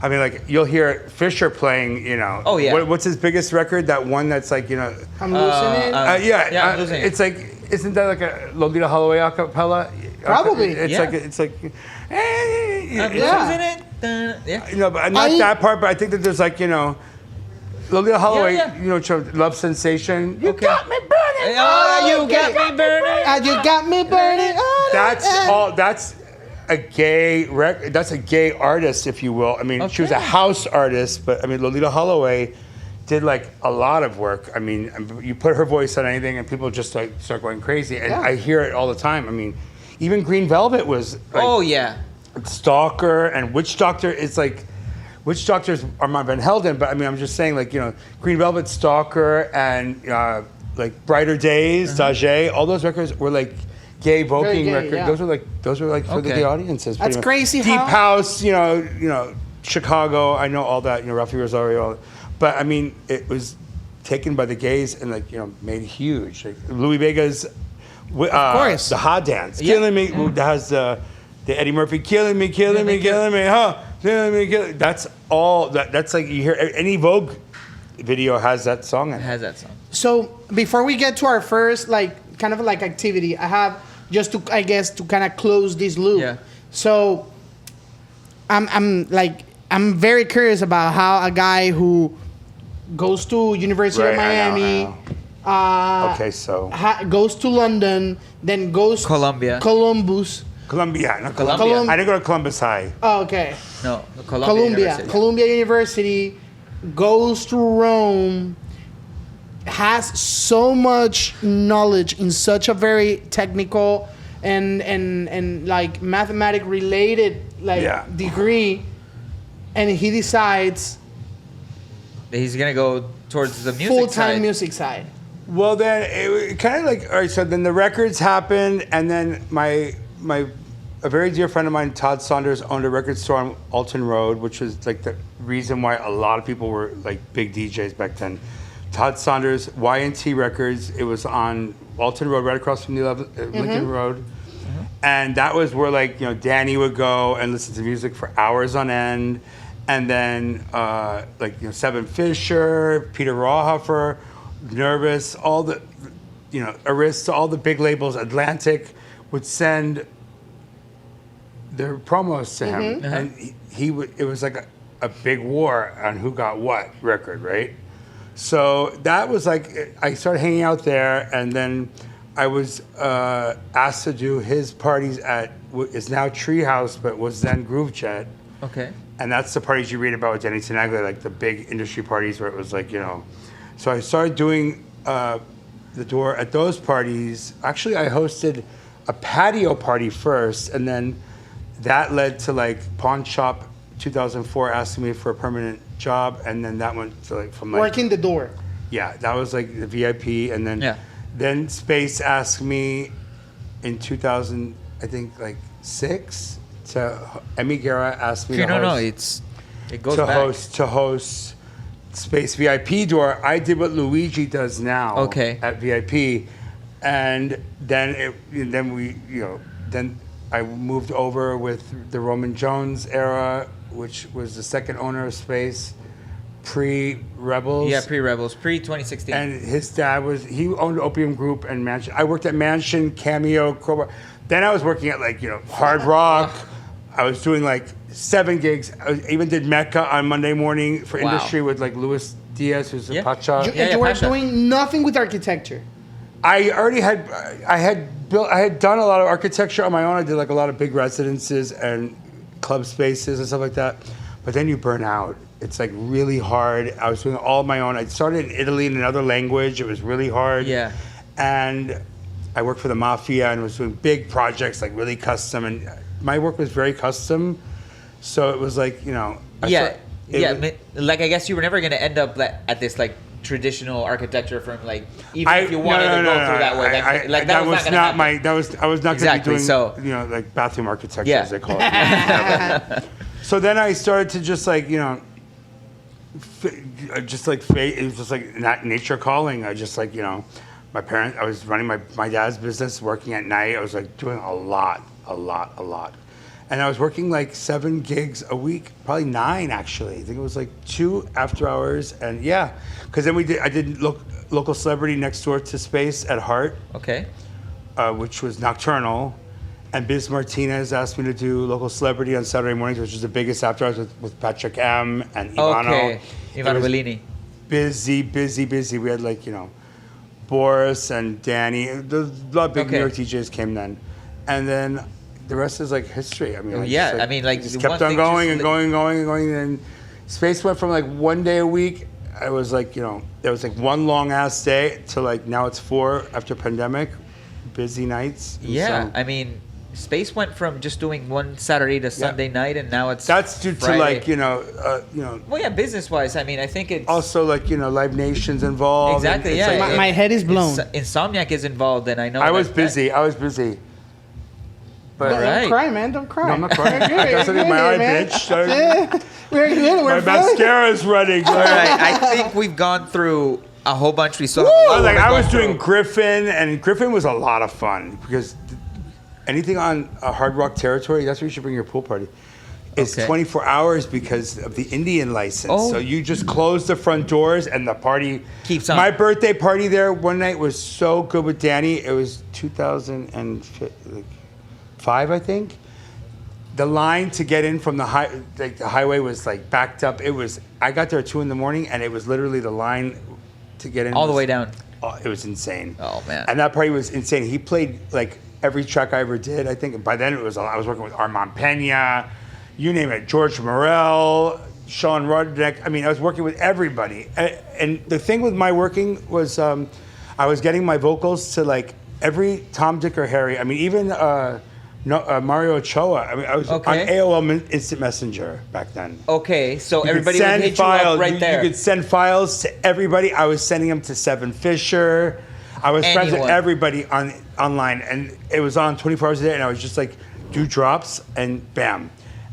I mean, like you'll hear Fisher playing, you know. Oh, yeah. What's his biggest record? That one that's like, you know. I'm losing it. Yeah, I'm losing it. It's like, isn't that like a Lolita Holloway acapella? Probably. It's Yeah. like it's like. I'm Yeah. losing it. Yeah. You know, but not that part, but I think that there's like, you know, Lolita Holloway, Yeah. you know, Love Sensation. You Okay. got me burning. Oh, you okay. got me burning. You got me burning. That's all. That's a gay That's a gay artist, if you will. I mean, she was a Okay. house artist, but I mean, Lolita Holloway did like a lot of work. I mean, you put her voice on anything, and people just like start going crazy. And Yeah. I hear it all the time. I mean, even Green Velvet was like, Oh yeah. Stalker and Witch Doctor. It's like Witch Doctors are Armand Van Helden, but I mean, I'm just saying, like, you know, Green Velvet, Stalker, and like Brighter Days, Dage, all those records were like gay voking gay, records. yeah. Those were like for the Okay. gay audiences. That's pretty much. crazy Deep how- House, you know, Chicago. I know all that. You know, Rafi Rosario, but I mean, it was taken by the gays and like made huge. Like Louis Vega's, course. the hot dance, Yeah. killing me. That has the Eddie Murphy killing me, killing me, huh? Killing me, killing. That's all. That's like you hear any Vogue video has that song in It it. has that song. So before we get to our first kind of activity, I have just to kind of close this loop. Yeah. So I'm very curious about how a guy who goes to University of Right, I Miami, know. Okay, so goes to London, then goes Columbia. Columbus. Columbia, not Columbia. Columbia. I didn't go to Columbus High. Oh, okay. No, Columbia. University. Columbia University, goes to Rome, has so much knowledge in such a very technical and like mathematic related Yeah. degree, and he decides He's gonna go towards the music full-time side. music side. Well, then it kind of like all right. So then the records happened, and then a very dear friend of mine, Todd Saunders, owned a record store on Alton Road, which was like the reason why a lot of people were like big DJs back then. Todd Saunders, Y&T Records. It was on Alton Road, right across from the Lincoln Road, and that was where like Danny would go and listen to music for hours on end, and then Seven Fisher, Peter Rawhofer, Nervous, all the Arista, all the big labels, Atlantic would send their promos to him, and he would. It was like a big war on who got what record, right? So that was like I started hanging out there, and then I was asked to do his parties at what is now Treehouse, but was then Groove Jet. Okay. And that's the parties you read about with Denny Tenaglia, like the big industry parties where it was like, So I started doing the door at those parties. Actually, I hosted a patio party first, and then that led to like Pawn Shop 2004 asking me for a permanent job, and then that went to like from like Working the door. yeah, that was like the VIP, and then Yeah. then Space asked me in 2000, I think like 6 to Emmy Guerra asked me to host, it goes back. to host Space VIP door. I did what Luigi does now. Okay. At VIP, and then then I moved over with the Roman Jones era, which was the second owner of Space, pre-Rebels. Yeah, pre-Rebels, pre-2016. And his dad he owned Opium Group and Mansion. I worked at Mansion, Cameo, Crowbar. Then I was working at Hard Rock. I was doing 7 gigs. I even did Mecca on Monday morning for Wow. industry with Luis Diaz, who's Yeah. a Pacha. You were Pasha. doing nothing with architecture. I already I had done a lot of architecture on my own. I did a lot of big residences and club spaces and stuff like that. But then you burn out. It's really hard. I was doing it all on my own. I started in Italy in another language. It was really hard. Yeah. And I worked for the Mafia and was doing big projects, really custom. And my work was very custom. So it was I guess you were never gonna end up at this traditional architecture firm, even if you wanted to go through that way. That was not my. That was I was not Exactly, going to be doing so- bathroom architecture Yeah. as they call it. So then I started to just it was just nature calling. I just my parents. I was running my dad's business, working at night. I was doing a lot. And I was working 7 gigs a week, probably 9 actually. I think it was 2 after hours, and yeah, because then I did local celebrity next door to Space at Heart, Okay. which was nocturnal, and Biz Martinez asked me to do local celebrity on Saturday mornings, which was the biggest after hours with Patrick M and Ivano. Okay. It Ivano was Bellini. busy. We had Boris and Danny. A lot of big New Okay. York DJs came then, and then the rest is history. I mean, just kept once on things going just and going, and Space went from 1 day a week. I was there was 1 long ass day to now it's 4 after pandemic, busy nights. And Yeah, so- I mean, Space went from just doing one Saturday to Sunday night, and now it's That's due to Friday. like Well, yeah, business wise, I mean, I think it's also like Live Nation's involved. and exactly. it's Yeah, like- My head is blown. Insomniac is involved, and I know I was that- busy. But Don't cry, man. Don't cry. No, I'm not crying. We're good, I got something in my we're eye, good, bitch. man. Yeah. We're good. my We're fine. mascara's running. All right, I think we've gone through a whole bunch. We still have a I lot was like, more to I go was doing through. Griffin, and Griffin was a lot of fun because anything on a Hard Rock territory, that's where you should bring your pool party. It's Okay. 24 hours because of the Indian license. Oh. So you just close the front doors and the party Keeps on. My birthday party there one night was so good with Danny. It was 2005, I think. The line to get in from the highway was like backed up. I got there at 2 a.m. and it was literally the line to get in all the was- way down. Oh, it was insane. Oh, man. And that party was insane. He played like every track I ever did. I think by then I was working with Armand Pena, you name it, George Morel, Sean Rudnick. I mean, I was working with everybody. And the thing with my working was I was getting my vocals to like every Tom, Dick, or Harry. I mean, even Mario Ochoa. I mean, I was Okay. on AOL Instant Messenger back then. Okay, so You could everybody would send hit files. you up right there. You could send files to everybody. I was sending them to Seven Fisher. I was friends with Anyone. everybody online, and it was on 24 hours a day. And I was just like, do drops, and bam.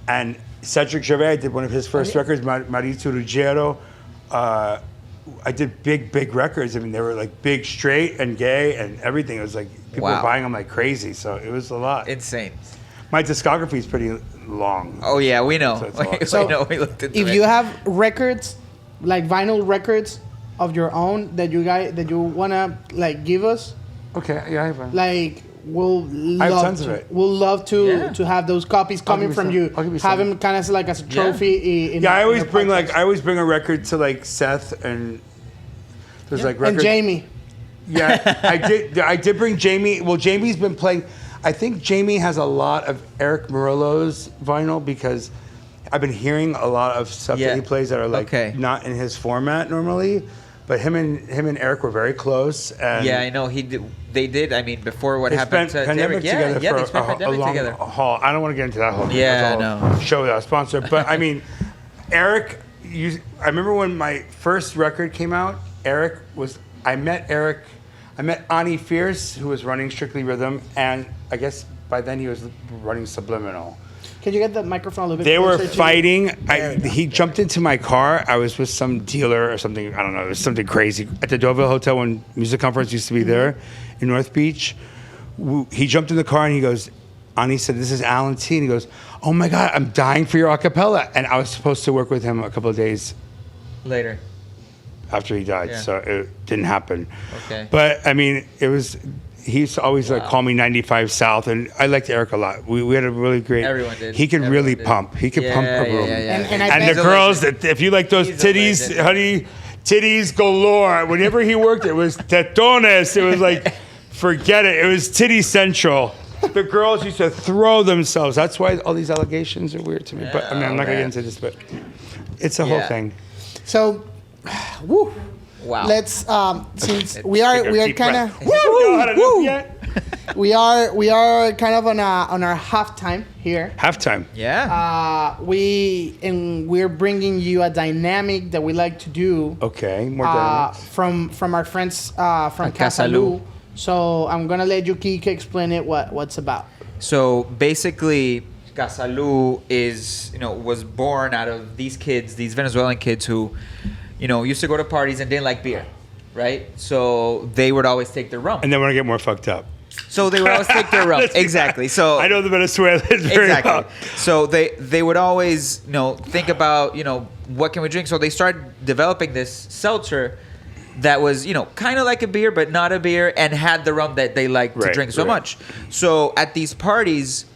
And Cedric Gervais, I did one of his first records, Marito Ruggiero. I did big records. I mean, they were like big, straight, and gay, and everything. It was like people Wow. were buying them like crazy. So it was a lot. Insane. My discography is pretty long. Oh yeah, we know. So it's a lot. So, we know. We looked into If it. you have records, like vinyl records of your own that you wanna like give us, Okay, yeah, I have one. like we'll I have love tons of to. it. We'll love to Yeah. to have those copies coming you from some. you. I'll give you Have some. them kind of like as a trophy. In Yeah, I in always your bring podcast. I always bring a record to like Seth and there's like and records. Jamie. Yeah, I did bring Jamie. Well, Jamie's been playing. I think Jamie has a lot of Eric Murillo's vinyl because I've been hearing a lot of stuff Yeah. that he plays that are like Okay. not in his format normally. But him and Eric were very close. And Yeah, I know. They did. I mean, before what they happened spent to Pandemic Derek. together Yeah, for they spent a Pandemic long together. haul. I don't want to get into that whole Yeah, that's a whole no. show that I sponsored. But I mean, Eric, I remember when my first record came out, I met Ani Fierce, who was running Strictly Rhythm, and I guess by then he was running Subliminal. Can you get the microphone a little bit They were closer to you? fighting. There we go. He jumped into my car. I was with some dealer or something. I don't know. It was something crazy at the Deauville Hotel when music conference used to be there in North Beach. He jumped in the car and he goes, Ani said, "This is Alan T." And he goes, "Oh my God, I'm dying for your acapella." And I was supposed to work with him a couple of days Later. after he died, Yeah. so it didn't happen. Okay. But I mean, he used to always like call me 95 South, and I liked Eric a lot. We had a really great. Everyone did. He could Everyone really did. pump. He could pump a room. And I And bet- the girls, if you like those He's a titties, legend. honey, titties galore. Whenever he worked, it was tetones. It was like, forget it. It was titty central. The girls used to throw themselves. That's why all these allegations are weird to me. But I mean, I'm not going to get into this, but it's a whole Yeah. thing. So, woo. Wow. Let's since we are Deep kind breath. of Y'all had enough yet? we are kind of on our halftime here. Halftime. Yeah. We're bringing you a dynamic that we like to do Okay, more dynamics. from our friends from At Casa Lu. Casalú. So I'm gonna let you Kike explain it what's about. So basically, Casalú was born out of these kids, these Venezuelan kids who, used to go to parties and didn't like beer, right? So they would always take their rum. And then when I get more fucked up. So they would always take their rum. Exactly. So I know the Venezuelans very exactly. well. So they would always think about what can we drink. So they started developing this seltzer that was kind of like a beer but not a beer and had the rum that they liked to Right, drink so right. much. So at these parties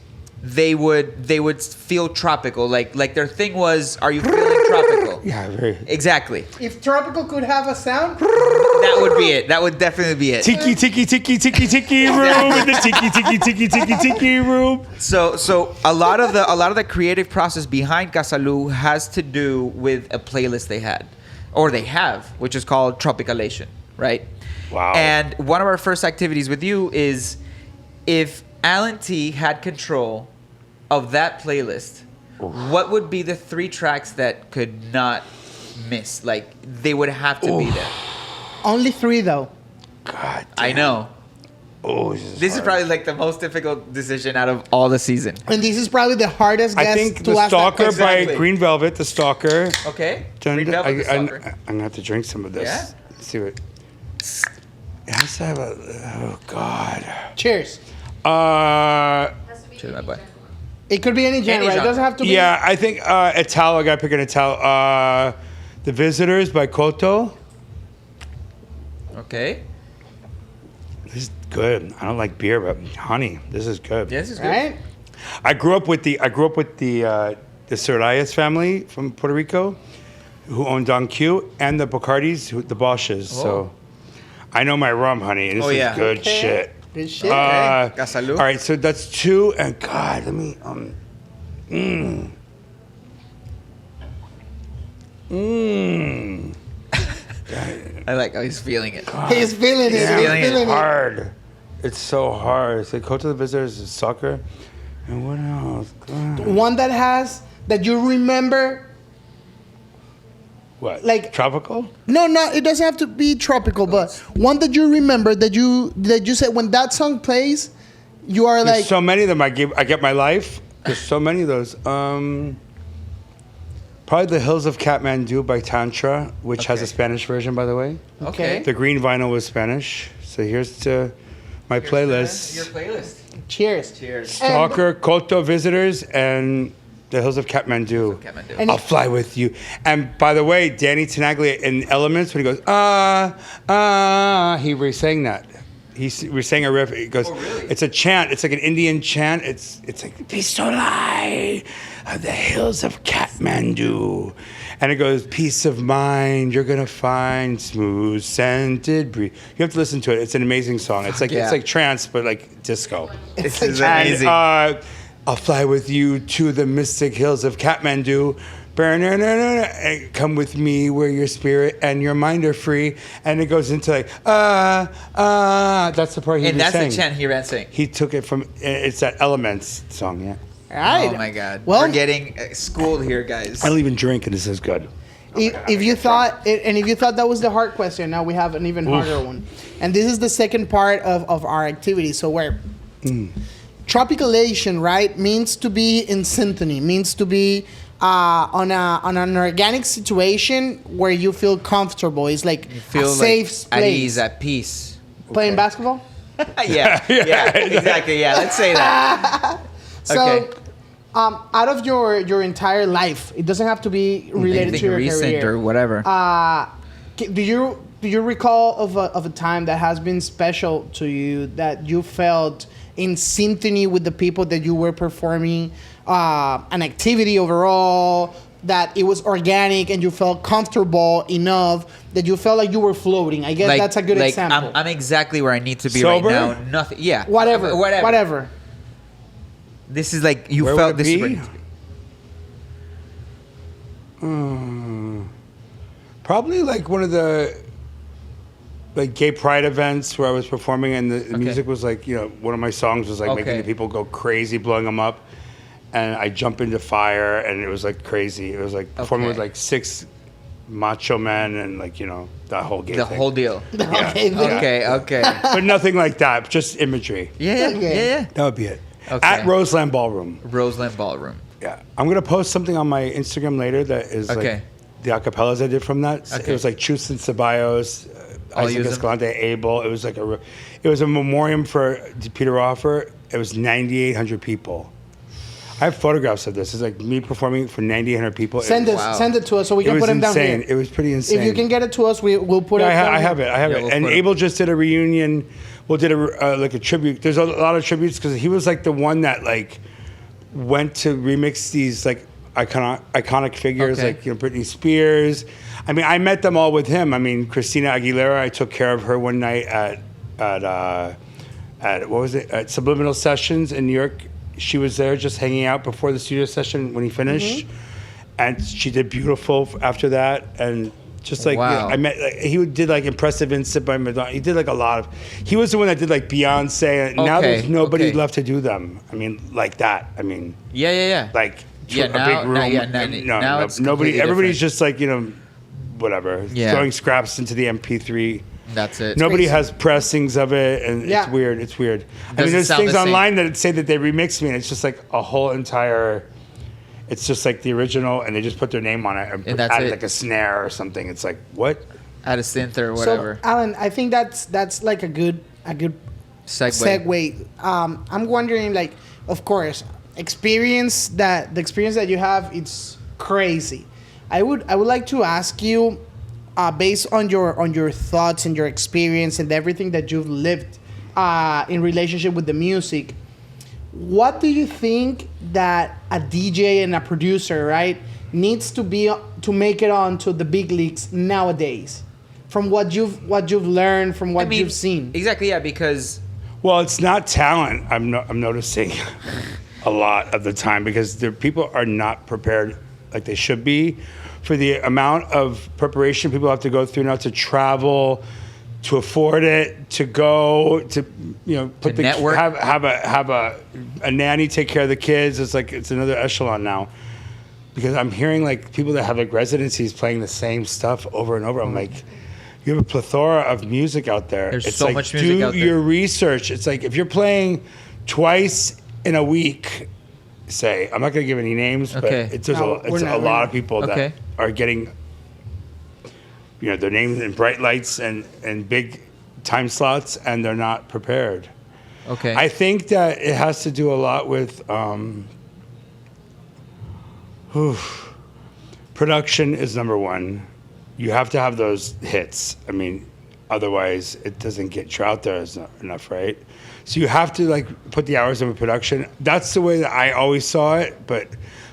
they would feel tropical, like their thing was, are you feeling tropical? Yeah, very. Exactly. If tropical could have a sound, That would be it. That would definitely be it. Tiki, tiki, tiki, tiki, tiki room in the tiki, tiki, tiki, tiki, tiki room. So a lot of the creative process behind Casalú has to do with a playlist they had, or they have, which is called Tropicalation, right? Wow. And one of our first activities with you is if Alan T had control of that playlist, what would be the 3 tracks that could not miss? Like, they would have to be there. Only 3 though. God. I know. Oh, This is probably like the most difficult decision out of all the season. And this is probably the hardest guess I think to The ask that Stalker question. by Exactly. Green Velvet, The Stalker. Okay. Dun- Green Velvet, The I'm Stalker. gonna have to drink some of this. Yeah? Let's see what. It has to have a. Oh God. Cheers. Cheers, my boy. It could be any genre. It genre. doesn't have to be. Yeah, I think Italo. I gotta pick an Italo. The Visitors by Koto. Okay. This is good. I don't like beer, but honey, this is good. Yeah, this is good. Right? I grew up with the Sorayas family from Puerto Rico, who owned Don Q, and the Bacardis, the Bosches. So I know my rum, honey, and this is good Okay. shit. Good shit. Casalú. All right, so that's 2, and God, let me I like how he's feeling it. He's feeling it. He's feeling it feeling it. hard. It's so hard. It's like Go to the Visitors, is Soccer, and what else? God. One that you remember. What? Like- Tropical? No, it doesn't have to be tropical, but one that you remember that you said when that song plays, you are There's like, so many of them. I get my life. There's so many of those. Probably The Hills of Kathmandu by Tantra, which has a Okay. Spanish version, by the way. Okay. The green vinyl was Spanish. So here's to my Your playlist. playlist. cheers. Cheers. Stalker, Koto Visitors, and The Hills of Kathmandu. Kathmandu. And I'll fly with you. And by the way, Danny Tenaglia in Elements, when he goes, he re-sang that. He re-sang a riff. He goes, really? it's a chant. It's like an Indian chant. It's like, peace of light of the hills of Kathmandu. And it goes, peace of mind, you're going to find smooth scented breeze. You have to listen to it. It's an amazing song. It's like yeah. it's like trance, but like disco. This is And, amazing. I'll fly with you to the mystic hills of Kathmandu. And come with me where your spirit and your mind are free. And it goes into like, that's the part he And was that's saying. the chant he ran saying. He took it from, it's that Elements song, yeah. Right. Oh my God. Well, We're getting schooled here, guys. I don't even drink and this is good. if you thought that was the hard question, now we have an even harder one. And this is the second part of our activity. So where tropicalation, right, means to be in symphony, means to be on an organic situation where you feel comfortable. It's like You feel a like safe at place. ease, at peace. Playing basketball. yeah, exactly. Yeah, let's say that. So, Okay. out of your entire life, it doesn't have to be related Anything to your recent career. or whatever. Do you recall of a time that has been special to you that you felt in symphony with the people that you were performing, an activity overall, that it was organic and you felt comfortable enough that you felt like you were floating? I guess that's a good example. I'm exactly where I need to be Sober? right now. Nothing. Yeah. Whatever. This is like you Where felt would it this. be? Is where- Probably like one of the like gay pride events where I was performing and the music was like, one of my songs was like making Okay. the people go crazy, blowing them up. And I jump into fire and it was like crazy. It was like performing with Okay. like 6 macho men and like, that whole gay the thing. whole deal. Okay. Okay. But nothing like that, just imagery. Yeah. That would be it. Okay. At Roseland Ballroom. Roseland Ballroom. Yeah. I'm going to post something on my Instagram later that is Okay. like the acapellas I did from that. Okay. It was like Chus and Ceballos, I'll Isaac use them. Escalante, Abel. It was like it was a memoriam for Peter Offer. It was 9,800 people. I have photographs of this. It's like me performing for 9,800 people. Send it to us so we It can was put them down insane. here. It was pretty insane. If you can get it to us, we'll put it. Yeah, down I have here. it. I have Yeah, it. we'll And put it. Abel just did a reunion. Well, did like a tribute. There's a lot of tributes because he was like the one that like went to remix these like iconic figures Okay. like Britney Spears. I mean, I met them all with him. I mean, Christina Aguilera. I took care of her one night at what was it? At Subliminal Sessions in New York. She was there just hanging out before the studio session when he finished, and she did beautiful after that. And Just like Wow. I met, he did like Impressive Instant by Madonna. He did like a lot of. He was the one that did like Beyonce. Now Okay, there's nobody okay. left to do them. I mean, like that. I mean, Yeah. like Yeah, a now- big room. now- yeah, now it's nobody. completely Everybody's different. just like whatever, Yeah. throwing scraps into the MP3. That's it. Nobody crazy. has pressings of it, and Yeah. it's weird. It's weird. I mean, Doesn't there's sound things the same. online that say that they remixed me, and it's just like a whole entire. It's just like the original, and they just put their name on it and that's added it. like a snare or something. It's like what? Add a synth or whatever. So, Alan, I think that's like a good segue. I'm wondering, like, of course, the experience that you have, it's crazy. I would like to ask you, based on your thoughts and your experience and everything that you've lived in relationship with the music, what do you think that a DJ and a producer, right, needs to be to make it on to the big leagues nowadays? From what you've learned, from what you've seen. Exactly, yeah, because Well, it's not talent. I'm noticing a lot of the time because people are not prepared like they should be for the amount of preparation people have to go through now to travel, to afford it, to go to put To network. have a nanny take care of the kids. It's like it's another echelon now. Because I'm hearing like people that have like residencies playing the same stuff over and over. I'm like, you have a plethora of music out there. There's it's so like, much music out there. Do your research. It's like if you're playing twice in a week, say, I'm not going to give any names, Okay. but No, it's we're a not. lot of people Okay. that are getting, their names in bright lights and big time slots, and they're not prepared. okay. I think that it has to do a lot with production is number one. You have to have those hits. I mean, otherwise it doesn't get you out there enough, right? So you have to like put the hours in with production. That's the way that I always saw it. But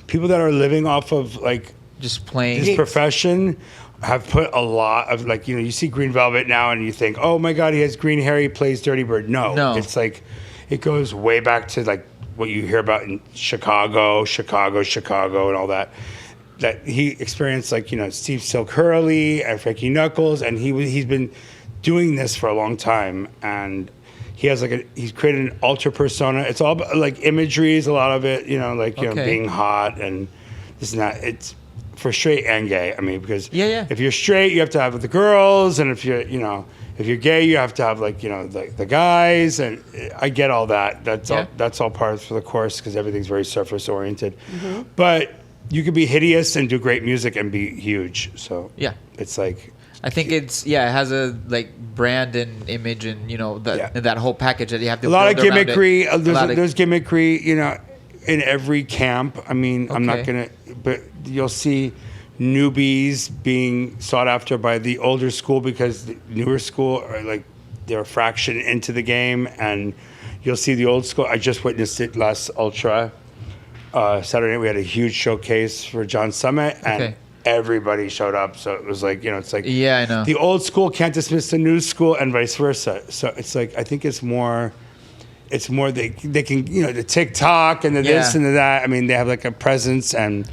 people that are living off of like just playing. this profession have put a lot of like, you see Green Velvet now and you think, oh my God, he has green hair, he plays Dirty Bird. No. It's like, it goes way back to like what you hear about in Chicago and all that. That he experienced like, Steve Silk Hurley and Frankie Knuckles, and he's been doing this for a long time. And he has he's created an alter persona. It's all about, like imagery is a lot of it, being hot and this and that. It's for straight and gay. I mean, because if you're straight, you have to have the girls, and if you're gay, you have to have the guys. And I get all that. That's all part of the course because everything's very surface oriented. Mm-hmm. But you could be hideous and do great music and be huge. So it's like I think it has a like brand and image and that whole package that you have to. a lot of build around gimmickry. it. There's gimmickry, in every camp. I mean, I'm not Okay. but you'll see newbies being sought after by the older school because the newer school are like they're a fraction into the game, and you'll see the old school. I just witnessed it last Ultra. Saturday night we had a huge showcase for John Summit, and everybody showed up. So it was like, it's like I know. the old school can't dismiss the new school and vice versa. So it's like I think it's more they can the TikTok and the this and the that. I mean, they have like a presence and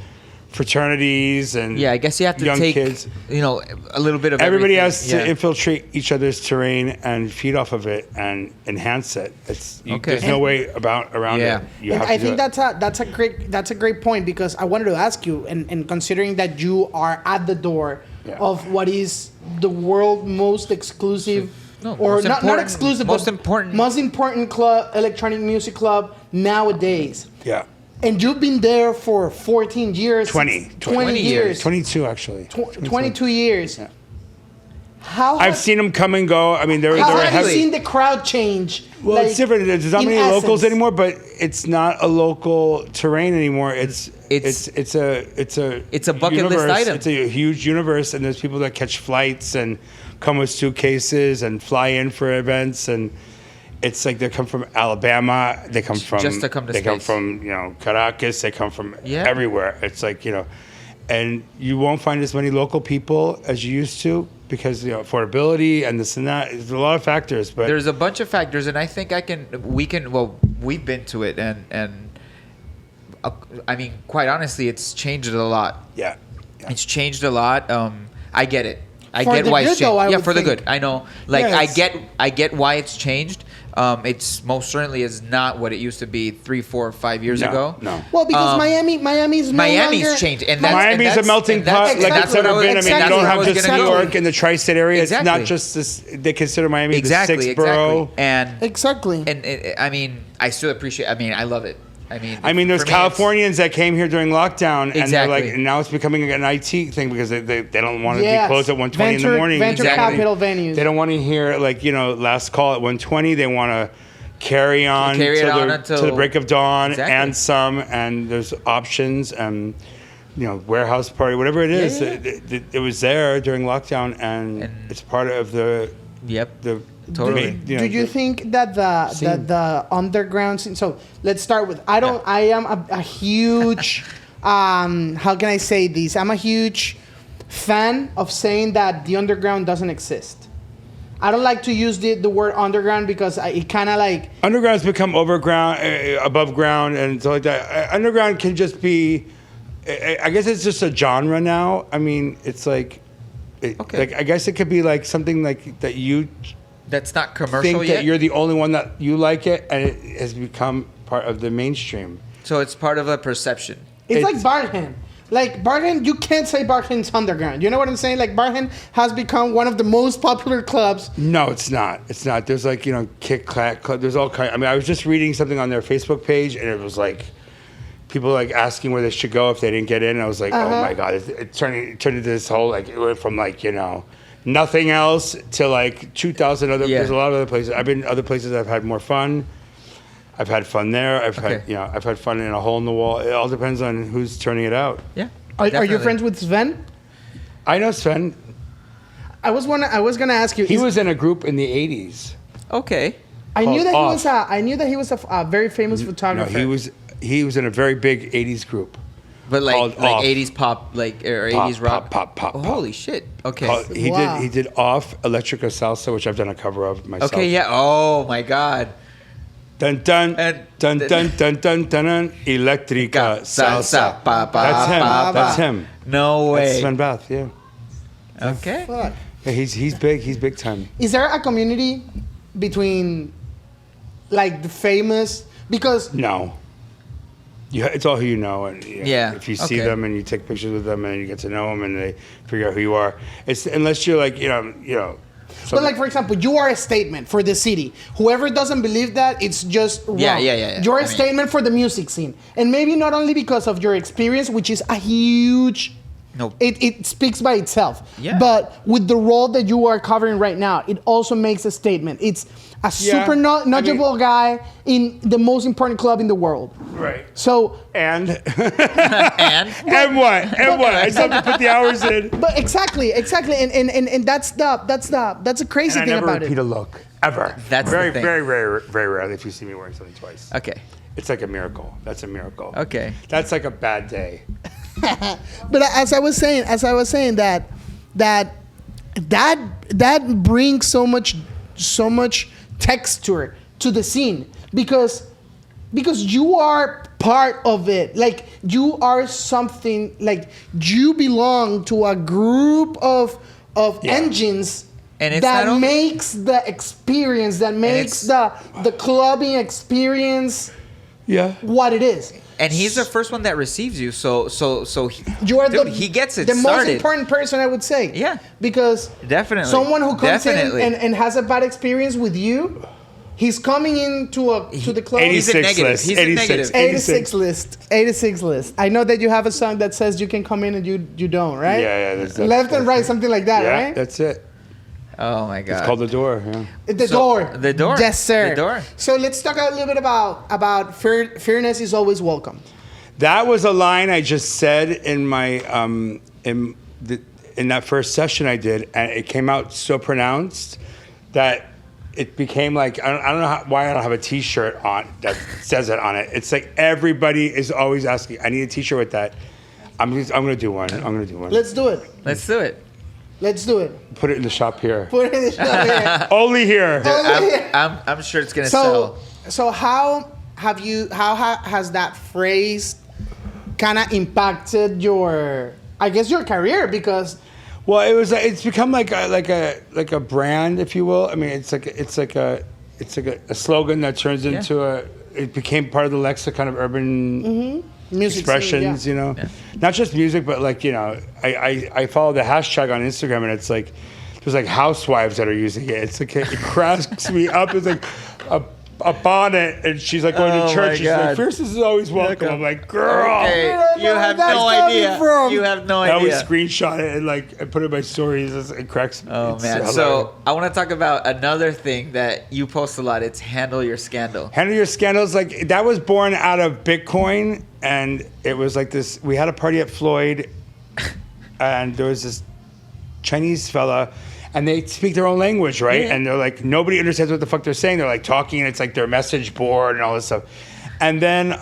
fraternities and I guess you have to young take kids. a little bit of Everybody everything. has to infiltrate each other's terrain and feed off of it and enhance it. There's no way around it. You have I to do think it. that's a great point because I wanted to ask you, and considering that you are at the door of what is the world most exclusive, not exclusive, most but most important club, electronic music club nowadays. Yeah. And you've been there for 14 years. 20 years. 22 actually. 22 years. Yeah. How I've seen them come and go. I mean, how have you heavy. seen the crowd change? Well, like, it's different. There's not in many locals essence? anymore, but it's not a local terrain anymore. It's a bucket list universe. item. It's a huge universe, and there's people that catch flights and come with suitcases and fly in for events, and it's like they come from Alabama. They come from Just to come to They come space. from Caracas. They come from everywhere. It's like and you won't find as many local people as you used to because affordability and this and that. There's a lot of factors, but There's a bunch of factors, and I think we've been to it, and I mean, quite honestly, it's changed a lot. yeah. It's changed a lot. I get it. I For get the why good, it's though, changed. I Yeah, would for the think. good. I know. Like Yeah, I get why it's changed. It's most certainly is not what it used to be 3, 4, 5 years ago. No. Well, because Miami's no Miami's longer, changed, and Miami's a melting pot like it's exactly. never been. I mean, you Exactly. don't have Where I was just gonna New go. York and the tri-state area. Exactly. It's not just this. They consider Miami Exactly, the sixth borough. And exactly. I mean, I still appreciate. I mean, I love it. I mean, There's for me, it's- Californians that came here during lockdown, and they're Exactly. like, and now it's becoming an IT thing because they don't want to Yes. be closed at 1:20 in the morning. Venture Exactly. capital venues. They don't want to hear last call at 1:20. They want to carry on Carry it on till until- the break of dawn Exactly. and there's options and warehouse party, whatever it is. Yeah. It was there during lockdown, and it's part of the Yep. the Totally. Do you think that the underground scene? So let's start with. I am a huge. How can I say this? I'm a huge fan of saying that the underground doesn't exist. I don't like to use the word underground because it kind of like. Underground's become overground, above ground, and so like that. Underground can just be. I guess it's just a genre now. I mean, it's like. Okay. Like I guess it could be like something like that you That's not commercial think yet. that you're the only one that you like it, and it has become part of the mainstream. So it's part of a perception. It's like Barthen. Like Barthen, you can't say Barthen's underground. You know what I'm saying? Like Barthen has become one of the most popular clubs. No, it's not. It's not. There's like Kit Kat Club. There's all kind. I mean, I was just reading something on their Facebook page, and it was like people like asking where they should go if they didn't get in. And I was like, oh my god, it turned into this whole like it went from like nothing else to like 2,000 other. Yeah. There's a lot of other places. I've been other places. I've had more fun. I've had fun there. I've Okay. had I've had fun in a hole in the wall. It all depends on who's turning it out. Yeah. Are you definitely. friends with Sven? I know Sven. I was gonna ask you. He was in a group in the 80s. Okay. I knew that called he was a very famous No, photographer. he was in a very big 80s group. But Called like Off. 80s pop, like or Pop, 80s rock. pop, pop, Oh, pop. holy shit. Okay. Wow. He did Off Electrica Salsa, which I've done a cover of myself. Okay. Yeah. Oh my God. Dun dun And- dun dun dun dun dun dun Electrica Salsa. Pa, pa, That's him. pa, That's pa. him. No That's way. Sven Bath. Yeah. Okay. Fuck. Yeah, he's big. He's big time. Is there a community between like the famous? Because No. It's all who you know, and Yeah, if you see okay. them and you take pictures with them and you get to know them and they figure out who you are. It's unless you're like But like for example, you are a statement for the city. Whoever doesn't believe that, it's just wrong. Yeah. You're I a mean- statement for the music scene, and maybe not only because of your experience, which is a huge. No. It speaks by itself. Yeah. But with the role that you are covering right now, it also makes a statement. It's a super knowledgeable guy in the most important club in the world. right. So, And And and what? I still have to put the hours in. but exactly, and that's the crazy And I thing never about repeat it. a look ever. That's the very, thing. very rare, very rarely if you see me wearing something twice. okay. It's like a miracle. That's a miracle. Okay. That's like a bad day. But as I was saying that brings so much texture to the scene because you are part of it. Like you are something, like you belong to a group of engines And it's that not only- makes the experience, that makes the clubbing experience Yeah. what it is. And he's the first one that receives you, so he, You are dude, the he gets it the most started. important person, I would say. Yeah. Because Definitely. someone who comes Definitely. in and has a bad experience with you, he's coming into to the club. He's a 86 negative. list. He's a 86. negative. 86 list. 86 list. I know that you have a song that says you can come in and you don't, right? Yeah. That's Left and right, something like that, Yeah, right? that's it. Oh my God. It's called The Door. Yeah. The So, door. the door. Yes, sir. The door. So let's talk a little bit about fairness is always welcome. That was a line I just said in my in that first session I did, and it came out so pronounced that it became like I don't know why I don't have a T-shirt on that says it on it. It's like everybody is always asking. I need a T-shirt with that. I'm gonna do one. Let's do it. Let's do it. Let's do it. Put it in the shop here. Put it in the shop here. Only here. I'm sure it's gonna sell. So how has that phrase kind of impacted your career? Because Well, it was. It's become like a brand, if you will. I mean, it's like a slogan that turns into a. It became part of the lexicon of urban Music expressions. scene, You know, not just music, but like I follow the hashtag on Instagram, and it's like there's like housewives that are using it. It's like it cracks me up. It's like a bonnet, and she's like going to church. She's like, Fierceness is always welcome. I'm like, girl. Okay, you have that's no coming idea. from? You have no I always idea. screenshot it and like I put it in my stories. It cracks me. Oh It's man! hilarious. So I want to talk about another thing that you post a lot. It's handle your scandal. Handle Your Scandals, like that was born out of Bitcoin, and it was like this. We had a party at Floyd, and there was this Chinese fella, and they speak their own language, right? Yeah. And they're like, nobody understands what the fuck they're saying. They're like talking, and it's like their message board and all this stuff. And then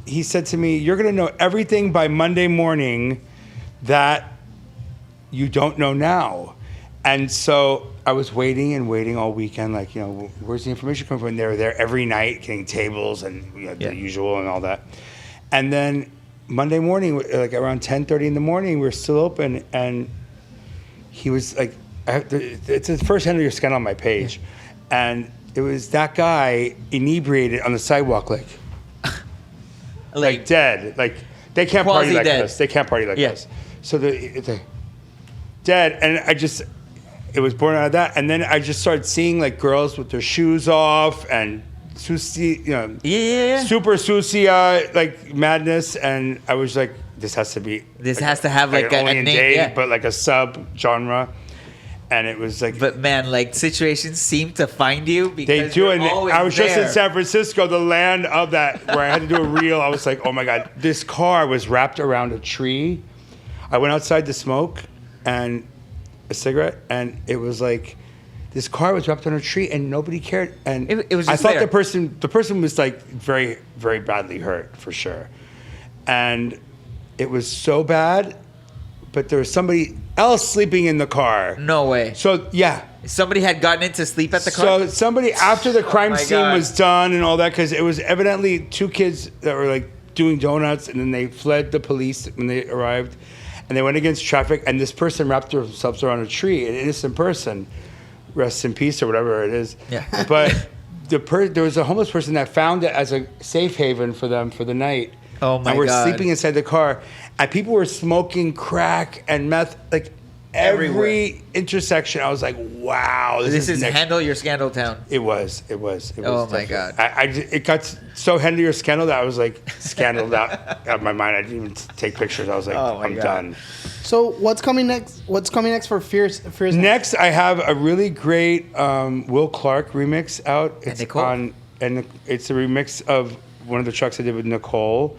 he said to me, "You're gonna know everything by Monday morning that you don't know now." And so I was waiting and waiting all weekend, like, you know, where's the information coming from? And they were there every night getting tables and the usual and all that. And then Monday morning, like around 10:30 in the morning, we were still open, and he was like, it's the first Handle Your Scandal on my page. And it was that guy inebriated on the sidewalk, like dead. Like, they can't party like Quasi-dead. us. They can't party like us. So they dead. And it was born out of that. And then I just started seeing like girls with their shoes off and sushi, you know, super sushi, like madness. And I was like, this has to be. This has to have like only a in name, day, yeah. but like a sub genre. And it was like. But man, like situations seem to find you because They do, you're and always I was just in there. San Francisco, the land of that, where I had to do a reel. I was like, oh my God, this car was wrapped around a tree. I went outside to smoke and a cigarette, and it was like, this car was wrapped on a tree, and nobody cared. And It was I just thought there. the person was like very, very badly hurt for sure, and it was so bad. But there was somebody else sleeping in the car. No way. So yeah. Somebody had gotten in to sleep at the car. So somebody, after the crime my scene God. was done and all that, because it was evidently two kids that were like doing donuts, and then they fled the police when they arrived, and they went against traffic, and this person wrapped themselves around a tree, an innocent person, rest in peace or whatever it is. Yeah. But there was a homeless person that found it as a safe haven for them for the night. Oh my And we're God. sleeping inside the car, and people were smoking crack and meth, like every Everywhere. intersection. I was like, wow, this is next. Handle Your Scandal Town. It was. Oh my definitely- God. It got so Handle Your Scandal that I was like scandaled out of my mind. I didn't even take pictures. I was like, Oh my I'm God. done. So what's coming next? What's coming next for Fierceness? Next, I have a really great Will Clark remix out. It's Nicole? and it's a remix of one of the tracks I did with Nicole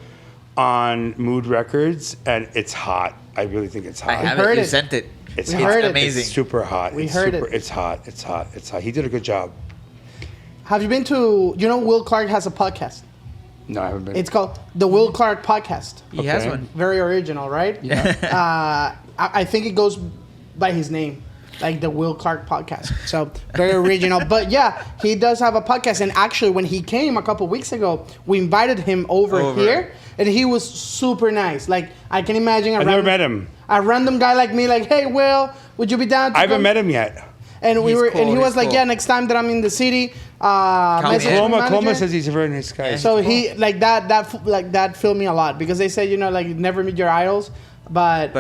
on Mood Records, and it's hot. I really think it's hot. I have heard it. You it. sent it. It's We hot. heard it. Amazing. It's super hot. We It's heard super, it. It's hot. It's hot. It's hot. He did a good job. Have you been to? You know, Will Clark has a podcast. No, I haven't been. It's called the Will Clark Podcast. He has Okay. one. Very original, right? Yeah. I think it goes by his name, like the Will Clark Podcast. So very original. But yeah, he does have a podcast. And actually, when he came a couple weeks ago, we invited him over here, and he was super nice. Like I can imagine. I've never met him. A random guy like me, like, hey, Will, would you be down to I haven't come?" met him yet. And we He's were, cool, and he he's was like, cool. yeah, next time that I'm in the city, in. message my Coloma manager. says he's a very nice guy. So he like that filled me a lot because they say, you know, like never meet your idols, but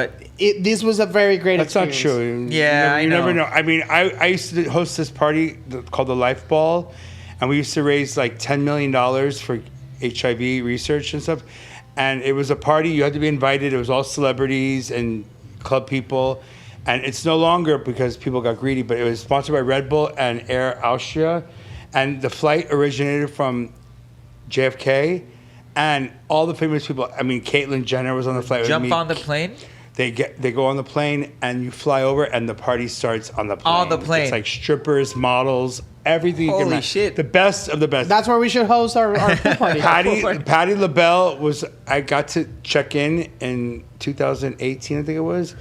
this was a very great That's not experience. true. Yeah, you I never know. know. I mean, I used to host this party called the Life Ball, and we used to raise like $10 million for HIV research and stuff. And it was a party. You had to be invited. It was all celebrities and club people. And it's no longer because people got greedy, but it was sponsored by Red Bull and Air Austria. And the flight originated from JFK. And all the famous people, I mean, Caitlyn Jenner was on the flight with me. Jump on the plane. They go on the plane and you fly over and the party starts on the plane. On the plane. It's like strippers, models, everything. you can Holy imagine. shit. The best of the best. That's where we should host our pool party. Patty LaBelle was. I got to check in 2018, I think it was,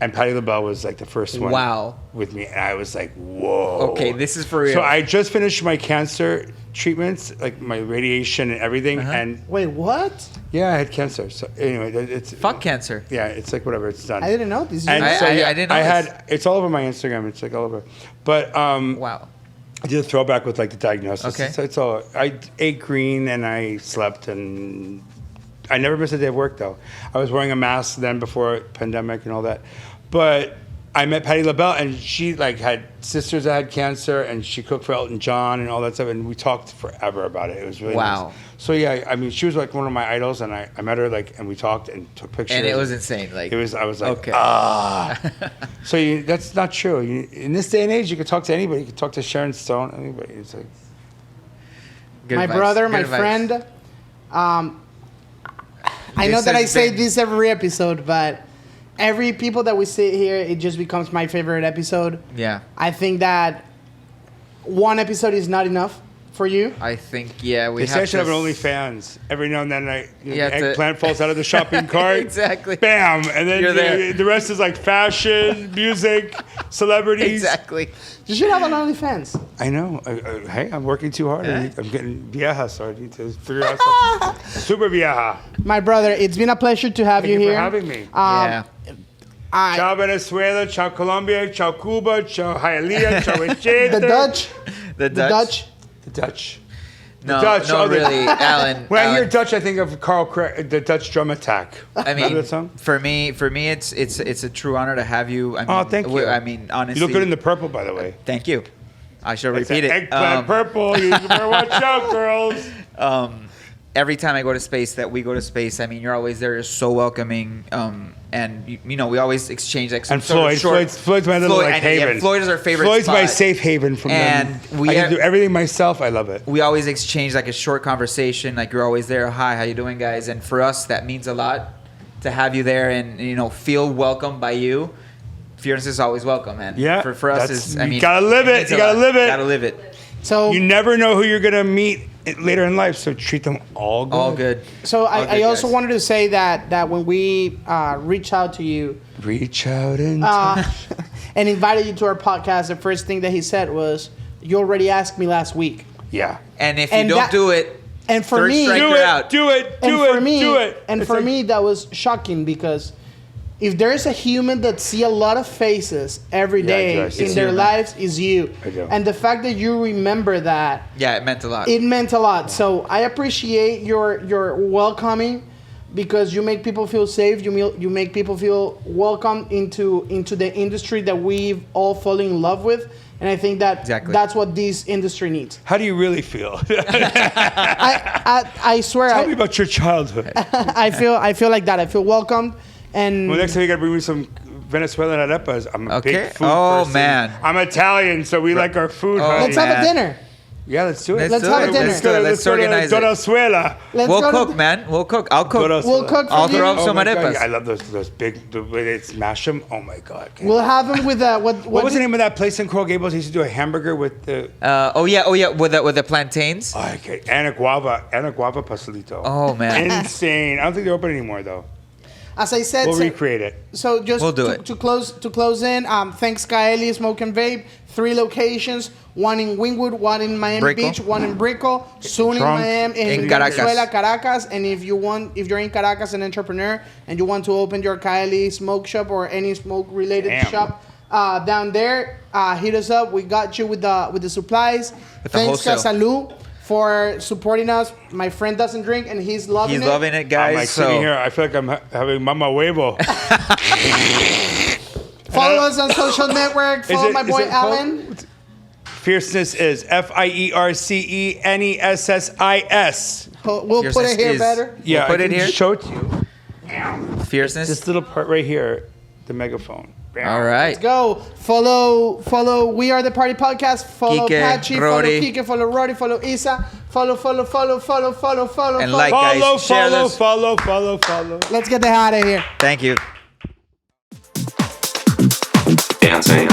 And Patti LaBelle was like the first one. Wow. With me, and I was like, whoa. Okay, this is for real. So I just finished my cancer treatments, like my radiation and everything, and Wait, what? yeah, I had cancer. So anyway, it's Fuck cancer. Yeah, it's like whatever, it's done. I didn't know this. And I didn't know I this. had it's all over my Instagram. It's like all over. But Wow. I did a throwback with like the diagnosis. Okay. So it's all. I ate green and I slept and I never missed a day of work though. I was wearing a mask then before pandemic and all that. But I met Patti LaBelle and she like had sisters that had cancer and she cooked for Elton John and all that stuff and we talked forever about it. It was really Wow. nice. So yeah, I mean she was like one of my idols and I met her like and we talked and took pictures. And it was insane. Like It was. I was like, okay. So that's not true. In this day and age, you could talk to anybody. You could talk to Sharon Stone, anybody. It's like Good My advice. brother, Good my advice. friend. I know This that I has say been- this every episode, but every people that we sit here, it just becomes my favorite episode. Yeah. I think that one episode is not enough for you. I think yeah we they say I have should to have an OnlyFans. Every now and then, You the have to- eggplant falls out of the shopping cart. Exactly. Bam, and then You're there. the rest is like fashion, music, celebrities. Exactly. You should have an OnlyFans. I know. Hey, I'm working too hard. Yeah. I'm getting vieja, so I need to figure out something. Super vieja. My brother, it's been a pleasure to have Thank you you here. for having me. Yeah. Ciao Venezuela, ciao Colombia, ciao Cuba, ciao Hialeah, ciao Echete. The Dutch. The The Dutch. The Dutch. No, Dutch, no, oh, the- really, Alan. When I hear Alan, Dutch, I think of Carl Craig, the Dutch drum attack. I Remember mean, that song? for me, it's a true honor to have you. I mean, Oh, thank you. I mean, honestly, You look good in the purple, by the way. Thank you. I shall It's repeat an it. eggplant purple. You better watch out, girls. Every time I go to space, that we go to space, I mean, you're always there. You're so welcoming. And you know, we always exchange like some And sort of short. Floyd's my little like I know, yeah, haven. Floyd is our favorite. Floyd's my spot. safe haven from And them. we I can have- do everything myself. I love it. We always exchange like a short conversation. Like you're always there. Hi, how you doing, guys? And for us, that means a lot to have you there and you know feel welcomed by you. Fierceness is always welcome, man. Yeah, For us, that's- is I you mean, gotta live it. means You a gotta lot. live it. Gotta live it. So You never know who you're gonna meet later in life, so treat them all good. All good. So All I good, also guys. wanted to say that when we reach out to you Reach out and and invited you to our podcast, the first thing that he said was, "You already asked me last week." yeah. And if you And don't that- do it, And for third me, strike, Do you're it. out. Do it. and Do for it. me, Do it. and It's for like- me, that was shocking because if there is a human that see a lot of faces every Yeah, day Joyce, in it's their you. lives is you, I do. and the fact that you remember that. yeah, it meant a lot. It meant a lot. So I appreciate your welcoming because you make people feel safe. You make people feel welcome into the industry that we've all fallen in love with. And I think that Exactly. that's what this industry needs. How do you really feel? I swear, Tell me about your childhood. I feel like that. I feel welcomed. And Well, next time you gotta bring me some Venezuelan arepas. I'm a Okay. big food Oh, person. man. I'm Italian, so we like our food. Oh, honey. let's have a man. dinner. Yeah, let's do it. Let's do have it. a dinner. Let's do it. Let's organize it. Dorazuela. Let's We'll go to- cook, man. We'll cook. I'll cook. We'll cook for I'll you. throw up some my God, arepas. I love those big, the way they smash them. Oh my God. We'll have them with What was the name of that place in Coral Gables? They used to do a hamburger with the Oh yeah, with the plantains. okay, Anaguava pastelito. Oh man. Insane. I don't think they're open anymore though. As I said, We'll so- recreate it. So just We'll do to, it. to close in, thanks Kaeli Smoke and Vape, 3 locations, one in Wynwood, one in Miami Brickell. Beach, one in Brickell, soon in Trunk. Miami, In Venezuela, Caracas. Caracas. And if you're in Caracas, an entrepreneur, and you want to open your Kaeli smoke shop or any smoke related Damn. shop down there, hit us up. We got you with the supplies. With the Thanks wholesale. Casalu for supporting us. My friend doesn't drink and he's loving it. He's loving it, I'm guys. like sitting So here. I feel like I'm having mama huevo. Follow us on social network. Follow my boy it called- Alan. Fierceness is FIERCENESSIS. We'll put it Fierceness here is- better. Yeah, put I it can here. show it to you. Fierceness. This little part right here, the megaphone. All right. Let's go. Follow We Are the Party Podcast. Follow Kike, Patchy. Follow Rody. Kike. Follow Roddy. Follow Isa. Follow. And like, guys, share this. Follow. Let's get the hell out of here. Thank you. Dancing.